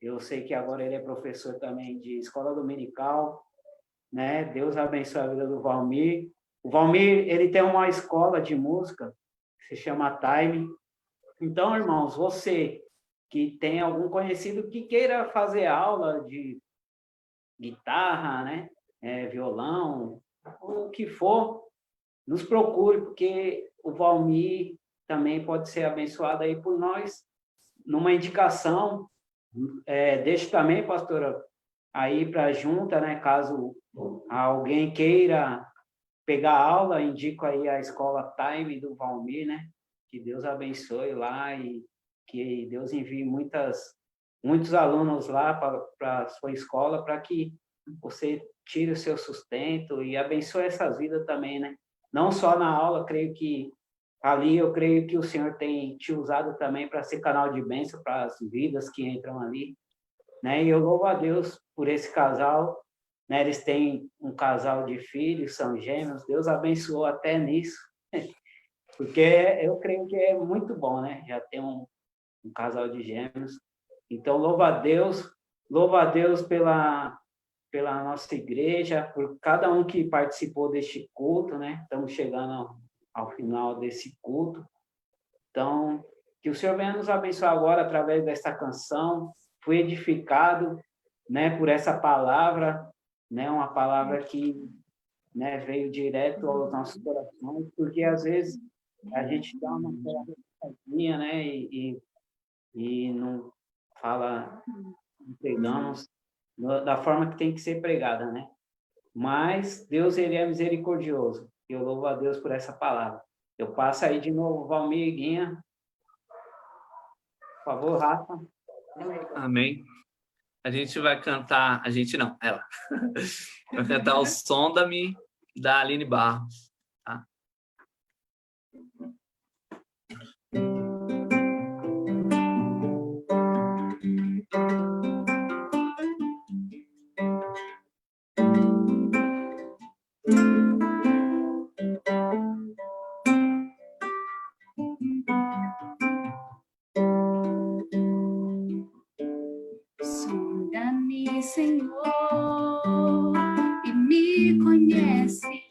S1: Eu sei que agora ele é professor também de escola dominical, né? Deus abençoe a vida do Valmir. O Valmir, ele tem uma escola de música, que se chama Time. Então, irmãos, você que tem algum conhecido que queira fazer aula de guitarra, né? Violão, o que for, nos procure, porque o Valmir também pode ser abençoado aí por nós, numa indicação. Deixe também, pastora, aí para a junta, né? Caso alguém queira pegar aula, indico aí a escola Time do Valmir, né? Que Deus abençoe lá e que Deus envie muitos alunos lá para a sua escola, para que você tire o seu sustento e abençoe essas vidas também, né? Não só na aula, creio que o Senhor tem te usado também para ser canal de bênção para as vidas que entram ali, né? E eu louvo a Deus por esse casal, né? Eles têm um casal de filhos, são gêmeos, Deus abençoou até nisso, porque eu creio que é muito bom, né? Já tem um casal de gêmeos. Então, louvo a Deus pela nossa igreja, por cada um que participou deste culto, né? Estamos chegando ao final desse culto. Então, que o Senhor venha nos abençoar agora através dessa canção. Fui edificado, né, por essa palavra, né? Uma palavra que, né, veio direto aos nossos corações, porque às vezes a gente dá uma pegadinha, né? E não fala, não pregamos da forma que tem que ser pregada, né? Mas Deus, ele é misericordioso. Eu louvo a Deus por essa palavra. Eu passo aí de novo, Valmir, Guinha. Por favor, Rafa.
S4: Amém. A gente vai cantar, a gente não, ela. Vai cantar o Sonda-me, da Aline Barros. Tá?
S5: Sonda-me, Senhor, e me conhece.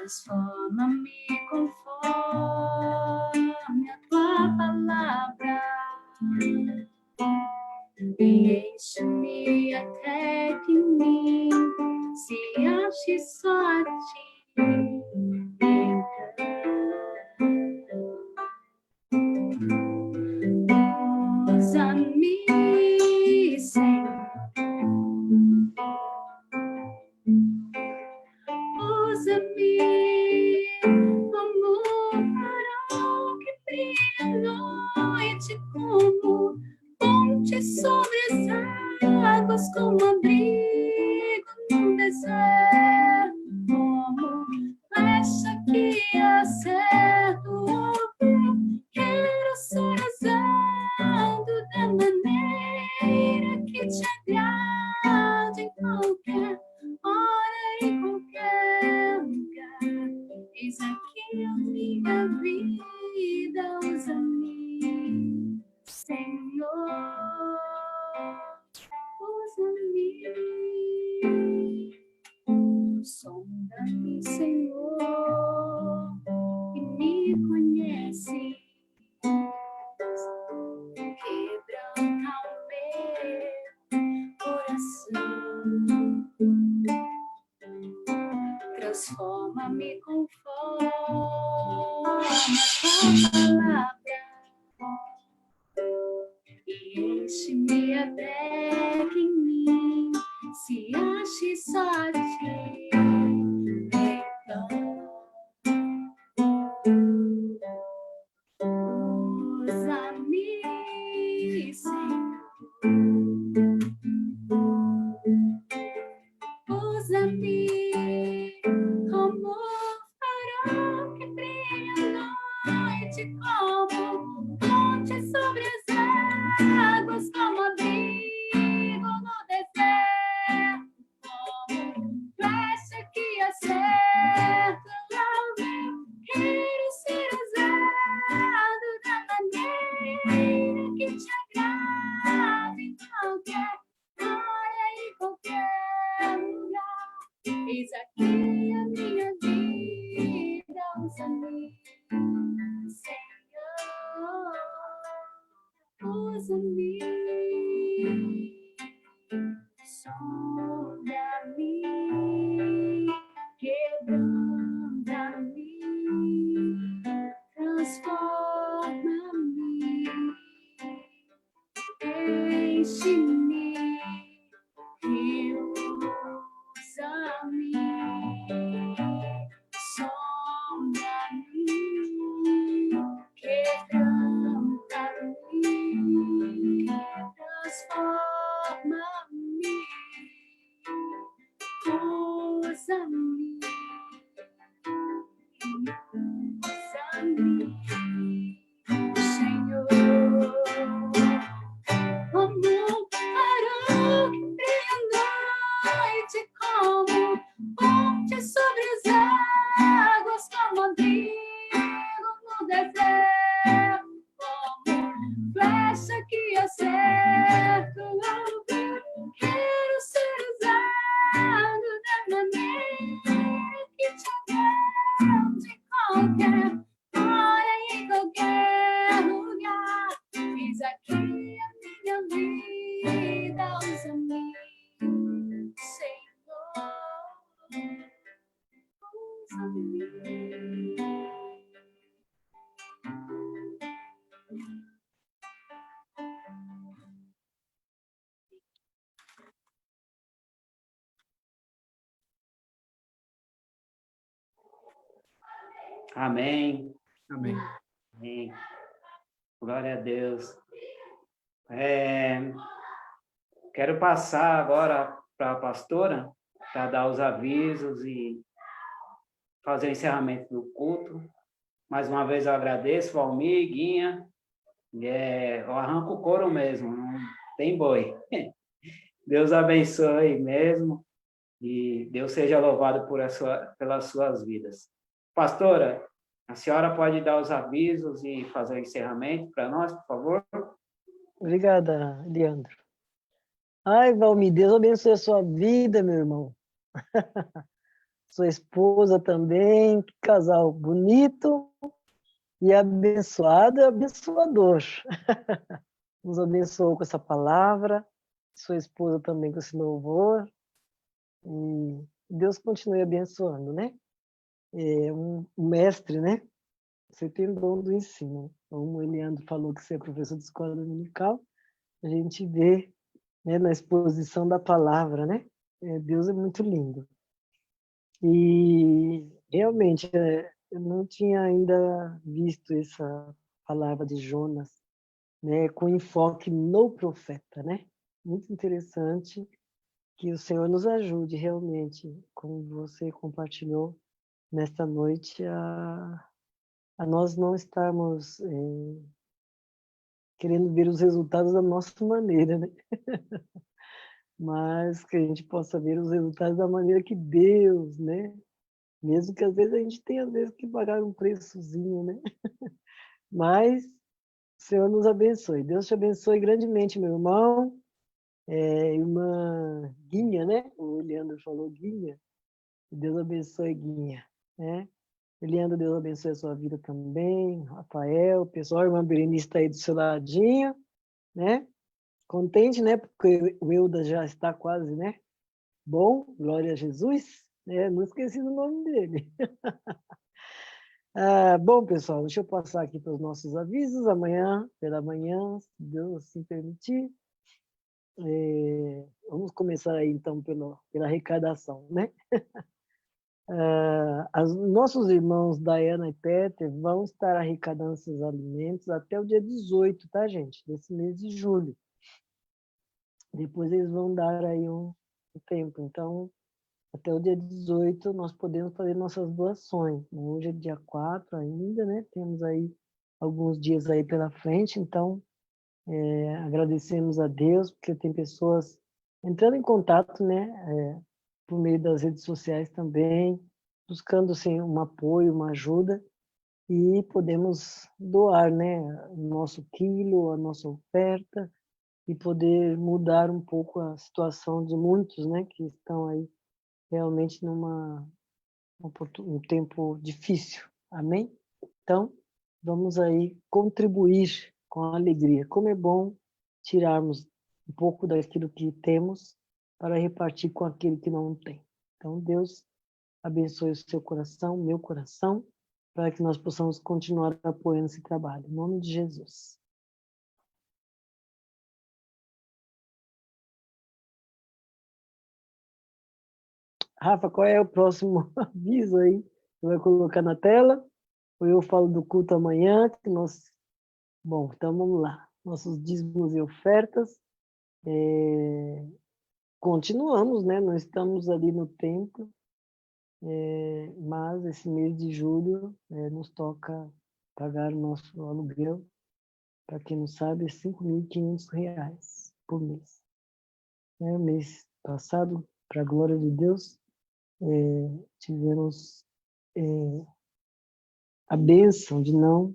S5: Transforma-me conforme a tua palavra e enche-me até que em mim se ache só a ti. Usa-me, Senhor. Usa-me como farol que brilha à noite, como ponte sobre as águas, como abrigo no deserto, como flecha que acerta o alvo. Quero ser usado da maneira que te agrade em qualquer hora, em qualquer lugar. Eis aqui a minha vida, usa-me, Senhor, usa-me. Sonda-me, Senhor, e me conhece. Quebranta o meu coração. Transforma-me conforme a tua palavra e enche-me até que em mim se ache só a ti. Usa-me, Senhor. Usa-me como farol que brilha à noite, como ponte sobre as águas, como abrigo no deserto, como flecha que acerta o alvo. Quero ser usado da maneira que te agrada em qualquer hora, em qualquer lugar. Eis aqui a minha vida, usa-me, Senhor, usa-me. Sonda-me, quebranta-me, transforma-me, enche-me e usa-me. Sonda-me, quebranta-me, transforma-me, usa-me, usa-me, Senhor. Como farol que brilha à noite, como ponte sobre as águas, como abrigo no deserto, como flecha que acerta o alvo. Quero ser usado da maneira que te agrade em qualquer hora, em qualquer lugar. Fiz aqui a minha vida, usa-me, Senhor, usa-me.
S1: Amém.
S4: Amém.
S1: Amém. Glória a Deus. Quero passar agora para a pastora, para dar os avisos e fazer o encerramento do culto. Mais uma vez eu agradeço, Valmir, Guinha. Eu arranco o couro mesmo, não tem boi. Deus abençoe mesmo e Deus seja louvado pelas suas vidas. Pastora, a senhora pode dar os avisos e fazer o encerramento para nós, por favor?
S6: Obrigada, Leandro. Ai, Valmir, Deus abençoe a sua vida, meu irmão. sua esposa também, que casal bonito e abençoado e abençoador. Nos abençoou com essa palavra, sua esposa também com esse louvor, e Deus continue abençoando, né? É um mestre, né? Você tem dom do ensino. Como o Eliandro falou que você é professor de escola dominical, a gente vê, né, na exposição da palavra, né? Deus é muito lindo. E realmente eu não tinha ainda visto essa palavra de Jonas, né, com enfoque no profeta, né? Muito interessante, que o Senhor nos ajude realmente, como você compartilhou nesta noite, a nós não estarmos querendo ver os resultados da nossa maneira, né? Mas que a gente possa ver os resultados da maneira que Deus, né? Mesmo que às vezes a gente tenha às vezes que pagar um preçozinho, né? Mas o Senhor nos abençoe. Deus te abençoe grandemente, meu irmão. Irmã Guinha, né? O Leandro falou Guinha. Deus abençoe, Guinha, né? Leandro, Deus abençoe a sua vida também. Rafael, pessoal, a irmã Berenice está aí do seu ladinho, né? Contente, né? Porque o Euda já está quase, né? Bom, glória a Jesus. Não esqueci do nome dele. Bom, pessoal, deixa eu passar aqui para os nossos avisos. Amanhã, pela manhã, se Deus assim permitir, vamos começar aí, então, pela arrecadação, né? Nossos irmãos Diana e Peter vão estar arrecadando esses alimentos até o dia 18, tá, gente? Desse mês de julho. Depois eles vão dar aí um tempo. Então, até o dia 18 nós podemos fazer nossas doações. Hoje é dia 4 ainda, né? Temos aí alguns dias aí pela frente, então agradecemos a Deus, porque tem pessoas entrando em contato, né? Por meio das redes sociais também, buscando assim, um apoio, uma ajuda, e podemos doar, né? O nosso quilo, a nossa oferta, e poder mudar um pouco a situação de muitos, né? Que estão aí realmente um tempo difícil. Amém? Então, vamos aí contribuir com alegria. Como é bom tirarmos um pouco daquilo que temos para repartir com aquele que não tem. Então, Deus abençoe o seu coração, meu coração, para que nós possamos continuar apoiando esse trabalho. Em nome de Jesus. Rafa, qual é o próximo aviso aí? Você vai colocar na tela? Ou eu falo do culto amanhã? Bom, então vamos lá. Nossos dízimos e ofertas. Continuamos, né? Não estamos ali no templo, mas esse mês de julho nos toca pagar o nosso aluguel. Para quem não sabe, é R$ 5.500 por mês. Mês passado, para a glória de Deus, tivemos a bênção de não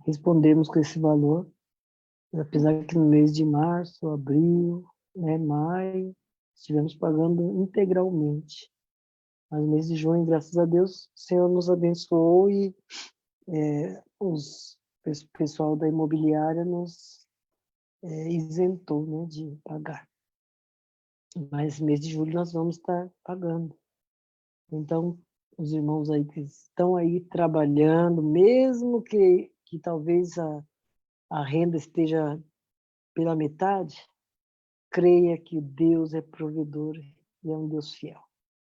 S6: respondermos com esse valor, apesar que no mês de março, abril, maio, estivemos pagando integralmente. Mas no mês de junho, graças a Deus, o Senhor nos abençoou e o pessoal da imobiliária nos isentou, né, de pagar. Mas no mês de julho nós vamos estar pagando. Então, os irmãos aí que estão aí trabalhando, mesmo que talvez a renda esteja pela metade, creia que Deus é provedor e é um Deus fiel,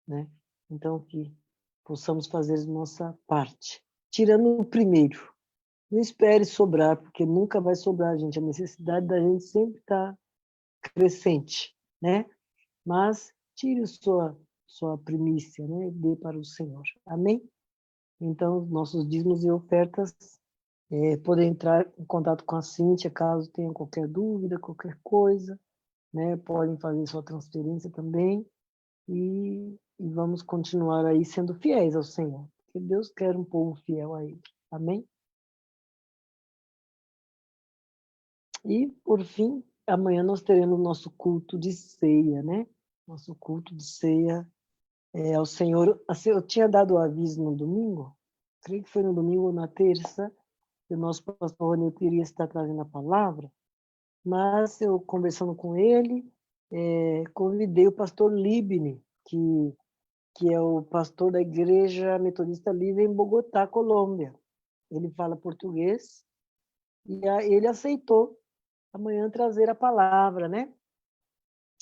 S6: né? Então, que possamos fazer a nossa parte. Tirando o primeiro. Não espere sobrar, porque nunca vai sobrar, gente. A necessidade da gente sempre está crescente, né? Mas tire sua primícia, né? E dê para o Senhor. Amém? Então, nossos dízimos e ofertas podem entrar em contato com a Cíntia, caso tenham qualquer dúvida, qualquer coisa, né? Podem fazer sua transferência também e vamos continuar aí sendo fiéis ao Senhor, porque Deus quer um povo fiel a Ele. Amém? E, por fim, amanhã nós teremos nosso culto de ceia, né? Nosso culto de ceia ao Senhor. Assim, eu tinha dado o aviso no domingo, creio que foi no domingo ou na terça, que o nosso pastor Rony queria estar trazendo a palavra, mas eu, conversando com ele, convidei o pastor Libni, que é o pastor da Igreja Metodista Livre em Bogotá, Colômbia. Ele fala português e ele aceitou amanhã trazer a palavra, né?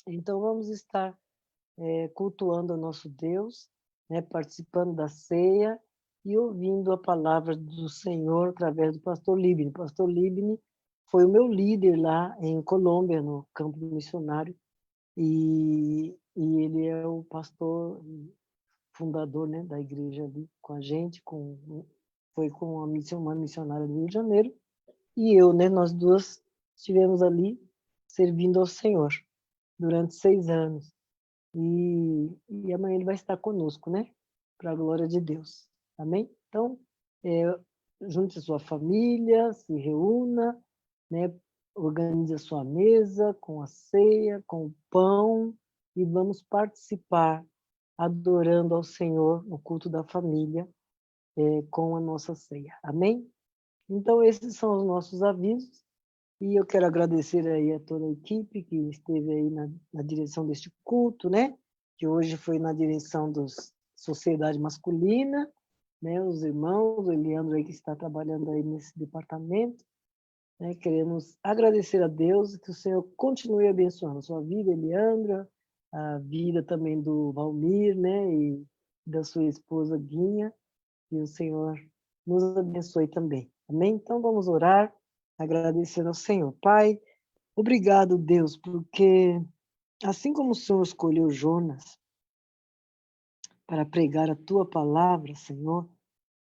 S6: Então vamos estar cultuando o nosso Deus, né? Participando da ceia e ouvindo a palavra do Senhor através do pastor Libni. O pastor Libni foi o meu líder lá em Colômbia, no campo missionário, e ele é o pastor fundador, né, da igreja ali com a gente, foi com uma missionária do Rio de Janeiro, e eu, né, nós duas estivemos ali servindo ao Senhor durante 6 anos. E amanhã ele vai estar conosco, né? Para a glória de Deus. Amém? Então, junte a sua família, se reúna, né? Organize a sua mesa com a ceia, com o pão, e vamos participar adorando ao Senhor no culto da família com a nossa ceia. Amém? Então, esses são os nossos avisos. E eu quero agradecer aí a toda a equipe que esteve aí na direção deste culto, né? Que hoje foi na direção da Sociedade Masculina, né? Os irmãos, o Eliandro aí que está trabalhando aí nesse departamento, né? Queremos agradecer a Deus e que o Senhor continue abençoando a sua vida, Eliandra, a vida também do Valmir, né? E da sua esposa Guinha, e o Senhor nos abençoe também. Amém? Então vamos orar, agradecendo ao Senhor. Pai, obrigado, Deus, porque assim como o Senhor escolheu Jonas para pregar a tua palavra, Senhor,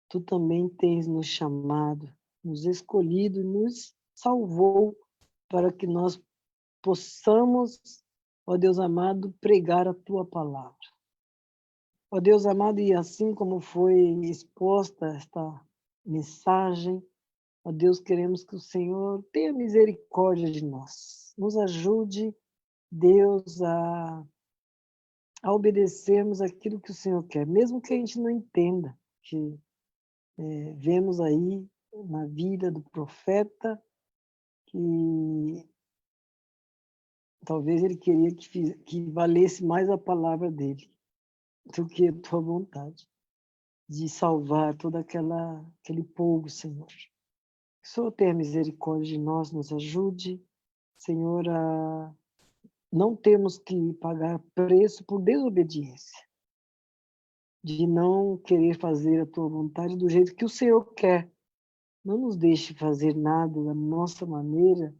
S6: tu também tens nos chamado, nos escolhido e nos salvou para que nós possamos, ó Deus amado, pregar a tua palavra. Ó Deus amado, e assim como foi exposta esta mensagem, ó Deus, queremos que o Senhor tenha misericórdia de nós. Nos ajude, Deus, a obedecermos aquilo que o Senhor quer, mesmo que a gente não entenda, que vemos aí na vida do profeta que talvez ele queria que valesse mais a palavra dele do que a tua vontade de salvar todo aquele povo, Senhor. Que o Senhor tenha misericórdia de nós, nos ajude, Senhor, a não termos que pagar preço por desobediência, de não querer fazer a tua vontade do jeito que o Senhor quer. Não nos deixe fazer nada da nossa maneira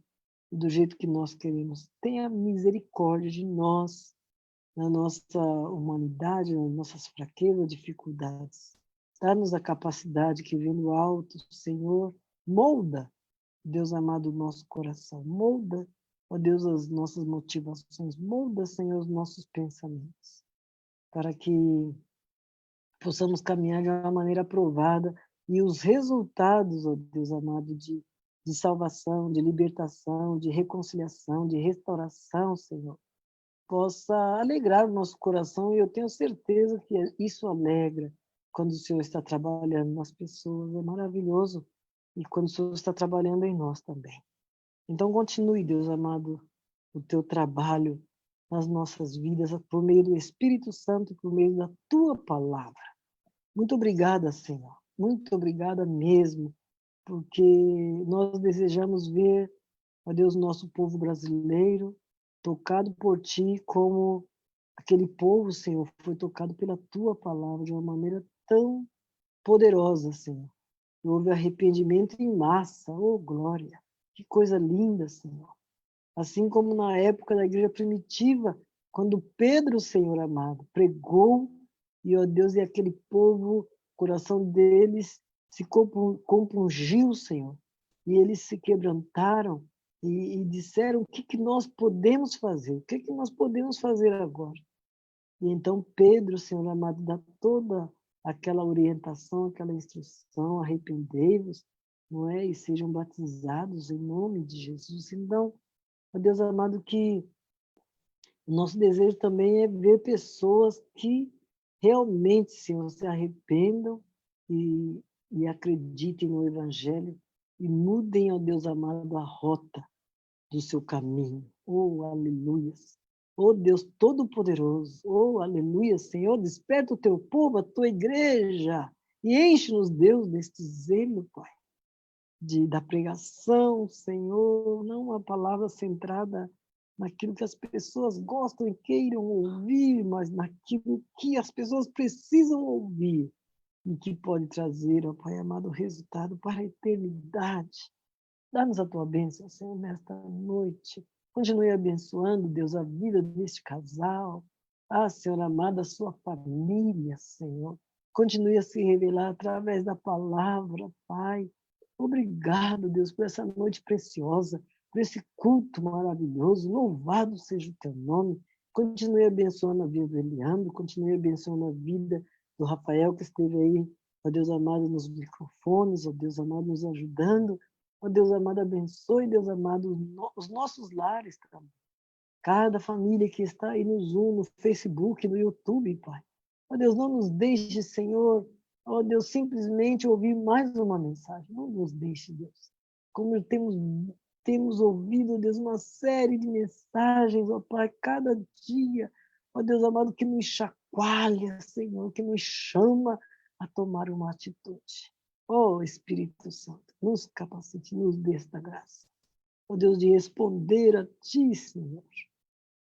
S6: e do jeito que nós queremos. Tenha misericórdia de nós, na nossa humanidade, nas nossas fraquezas, dificuldades. Dá-nos a capacidade que vem do alto, Senhor. Molda, Deus amado, o nosso coração. Molda, ó Deus, as nossas motivações. Molda, Senhor, os nossos pensamentos. Para que possamos caminhar de uma maneira aprovada e os resultados, ó Deus amado, de salvação, de libertação, de reconciliação, de restauração, Senhor, possa alegrar o nosso coração, e eu tenho certeza que isso alegra quando o Senhor está trabalhando nas pessoas, é maravilhoso, e quando o Senhor está trabalhando em nós também. Então continue, Deus amado, o teu trabalho nas nossas vidas, por meio do Espírito Santo, por meio da tua palavra. Muito obrigada, Senhor, muito obrigada mesmo, porque nós desejamos ver, ó Deus, nosso povo brasileiro tocado por Ti, como aquele povo, Senhor, foi tocado pela Tua palavra de uma maneira tão poderosa, Senhor. Houve arrependimento em massa, oh glória, que coisa linda, Senhor. Assim como na época da igreja primitiva, quando Pedro, Senhor amado, pregou, e ó Deus, e aquele povo, o coração deles se compungiu, Senhor, e eles se quebrantaram e disseram: o que nós podemos fazer? O que nós podemos fazer agora? E então Pedro, Senhor amado, dá toda aquela orientação, aquela instrução: arrependei-vos, não é? E sejam batizados em nome de Jesus. Então, ó Deus amado, que o nosso desejo também é ver pessoas que realmente, Senhor, se arrependam e acreditem no Evangelho e mudem, ó Deus amado, a rota do seu caminho. Oh, aleluias. Oh, Deus Todo-Poderoso. Oh, aleluia, Senhor. Desperta o teu povo, a tua igreja, e enche-nos, Deus, deste zelo, Pai, da pregação, Senhor, não uma palavra centrada naquilo que as pessoas gostam e queiram ouvir, mas naquilo que as pessoas precisam ouvir e que pode trazer, ó Pai amado, resultado para a eternidade. Dá-nos a tua bênção, Senhor, nesta noite. Continue abençoando, Deus, a vida deste casal. Ah, Senhor amado, a sua família, Senhor. Continue a se revelar através da palavra, Pai. Obrigado, Deus, por essa noite preciosa, por esse culto maravilhoso. Louvado seja o teu nome. Continue abençoando a vida do Eliandro, continue abençoando a vida do Rafael, que esteve aí, ó Deus amado, nos microfones, ó Deus amado, nos ajudando. Ó Deus amado, abençoe, Deus amado, os nossos lares também. Cada família que está aí no Zoom, no Facebook, no YouTube, Pai. Ó Deus, não nos deixe, Senhor, ó Deus, simplesmente ouvir mais uma mensagem. Não nos deixe, Deus. Como temos ouvido, Deus, uma série de mensagens, ó Pai, cada dia, ó Deus amado, que nos chacoalha, Senhor, que nos chama a tomar uma atitude. Ó Espírito Santo, nos capacite, nos dê esta graça. Ó Deus, de responder a Ti, Senhor.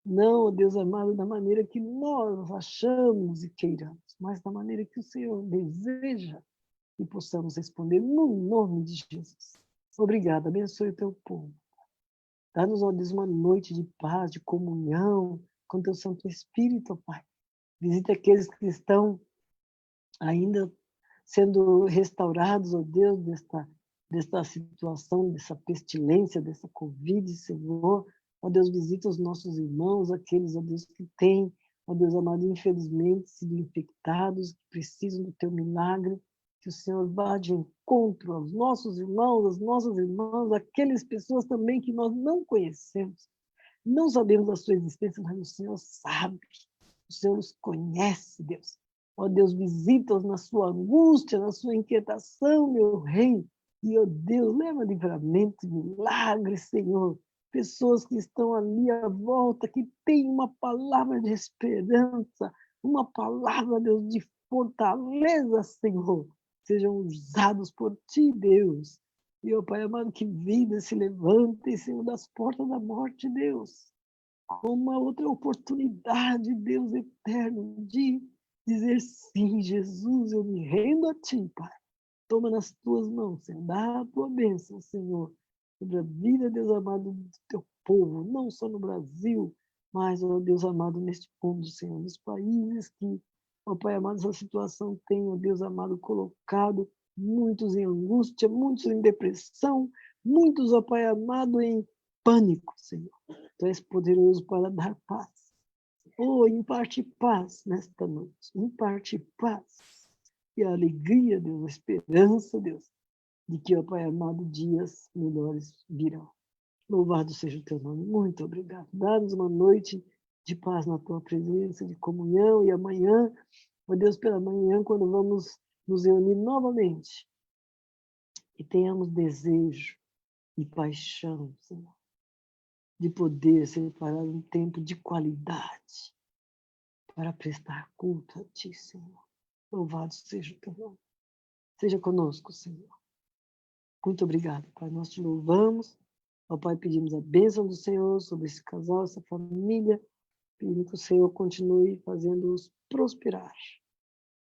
S6: Não, ó Deus amado, da maneira que nós achamos e queiramos, mas da maneira que o Senhor deseja que possamos responder no nome de Jesus. Obrigada, abençoe o Teu povo. Dá-nos, ó Deus, uma noite de paz, de comunhão com Teu Santo Espírito, ó Pai. Visita aqueles que estão ainda sendo restaurados, ó Deus, desta situação, dessa pestilência, dessa Covid, Senhor. Ó Deus, visita os nossos irmãos, aqueles, ó Deus, que têm, ó Deus amado, infelizmente sido infectados, que precisam do Teu milagre. Que o Senhor vá de encontro aos nossos irmãos, às nossas irmãs, aquelas pessoas também que nós não conhecemos. Não sabemos da sua existência, mas o Senhor sabe. O Senhor os conhece, Deus. Ó Deus, visita-os na sua angústia, na sua inquietação, meu Rei. E, ó Deus, leva livramento, milagre, Senhor. Pessoas que estão ali à volta, que têm uma palavra de esperança, uma palavra, Deus, de fortaleza, Senhor. Sejam usados por Ti, Deus. E, ó Pai amado, que vidas se levantem, Senhor, das portas da morte, Deus. Com uma outra oportunidade, Deus eterno, de dizer sim, Jesus, eu me rendo a Ti, Pai. Toma nas Tuas mãos, Senhor. Dá a Tua bênção, Senhor, sobre a vida, Deus amado, do Teu povo, não só no Brasil, mas, ó Deus amado, neste mundo, Senhor, nos países que, ó Pai amado, essa situação tem, ó Deus amado, colocado muitos em angústia, muitos em depressão, muitos, ó Pai amado, em pânico, Senhor. Tu és poderoso para dar paz. Oh, imparte paz nesta noite. Imparte paz. E a alegria, Deus, a esperança, Deus, de que, ó Pai amado, dias melhores virão. Louvado seja o Teu nome. Muito obrigado. Dá-nos uma noite de paz na Tua presença, de comunhão. E amanhã, ó Deus, pela manhã, quando vamos nos reunir novamente, que tenhamos desejo e paixão, Senhor, de poder separar um tempo de qualidade para prestar culto a Ti, Senhor. Louvado seja o Teu nome. Seja conosco, Senhor. Muito obrigado, Pai. Nós Te louvamos. Ó Pai, pedimos a bênção do Senhor sobre esse casal, essa família. Pedimos que o Senhor continue fazendo-os prosperar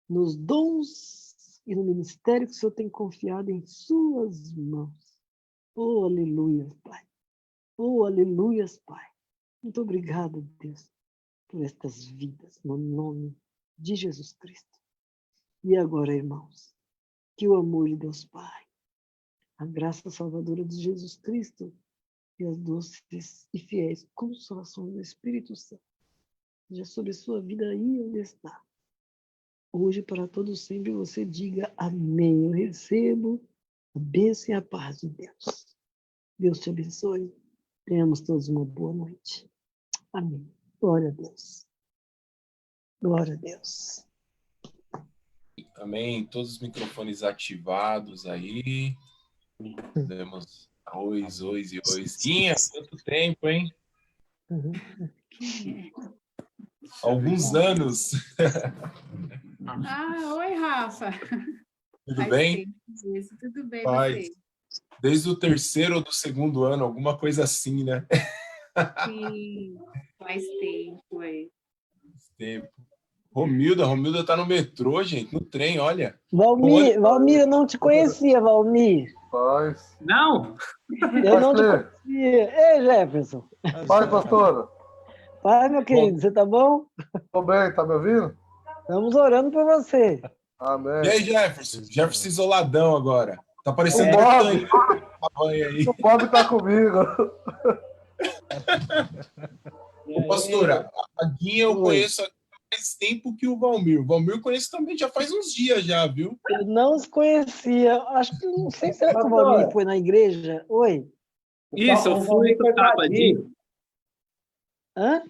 S6: nos dons e no ministério que o Senhor tem confiado em Suas mãos. Oh, aleluia, Pai. Oh, aleluias, Pai. Muito obrigado, Deus, por estas vidas, no nome de Jesus Cristo. E agora, irmãos, que o amor de Deus Pai, a graça salvadora de Jesus Cristo e as doces e fiéis consolações do Espírito Santo seja sobre sua vida aí onde está. Hoje, para todos sempre, você diga amém. Eu recebo a bênção e a paz de Deus. Deus te abençoe. Tenhamos todos uma boa noite. Amém. Glória a Deus. Glória a Deus.
S3: Também todos os microfones ativados aí. Demos oi. Guinha, quanto tempo, hein? Alguns anos.
S5: Oi, Rafa.
S3: Tudo
S5: Faz
S3: bem?
S5: tempo disso. Tudo bem,
S3: Faz.
S5: você?
S3: Desde o terceiro ou do segundo ano, alguma coisa assim, né?
S5: Sim, faz tempo, é.
S3: Tempo. Romilda tá no metrô, gente, no trem, olha.
S6: Valmir, eu não te conhecia, Valmir.
S7: Paz.
S4: Não!
S6: Eu não te conhecia. Ei, Jefferson.
S7: Paz, pastora.
S6: Pai, meu querido, você tá bom?
S7: Tô bem, tá me ouvindo?
S6: Estamos orando por você.
S7: Amém.
S3: E aí, Jefferson? Jefferson isoladão agora. Tá parecendo
S7: O Bob.
S3: aí.
S7: O Bob tá comigo.
S3: Ô, pastora, a Guinha eu conheço há mais tempo que o Valmir. O Valmir eu conheço também já faz uns dias já, viu?
S6: Eu não os conhecia. Acho que não sei se será que o Valmir foi na igreja. Oi.
S4: Isso, eu fui com o sábado.
S6: Hã?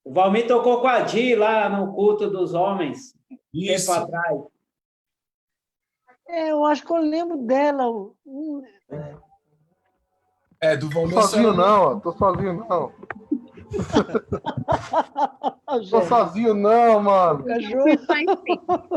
S1: O Valmir tocou com a Di lá no culto dos homens,
S3: Isso.
S1: tempo atrás.
S6: Eu acho que eu lembro dela.
S3: É, do Valmir.
S7: Sozinho não, tô sozinho não. Tô sozinho não, mano.
S6: Cachorro.
S5: Faz tempo.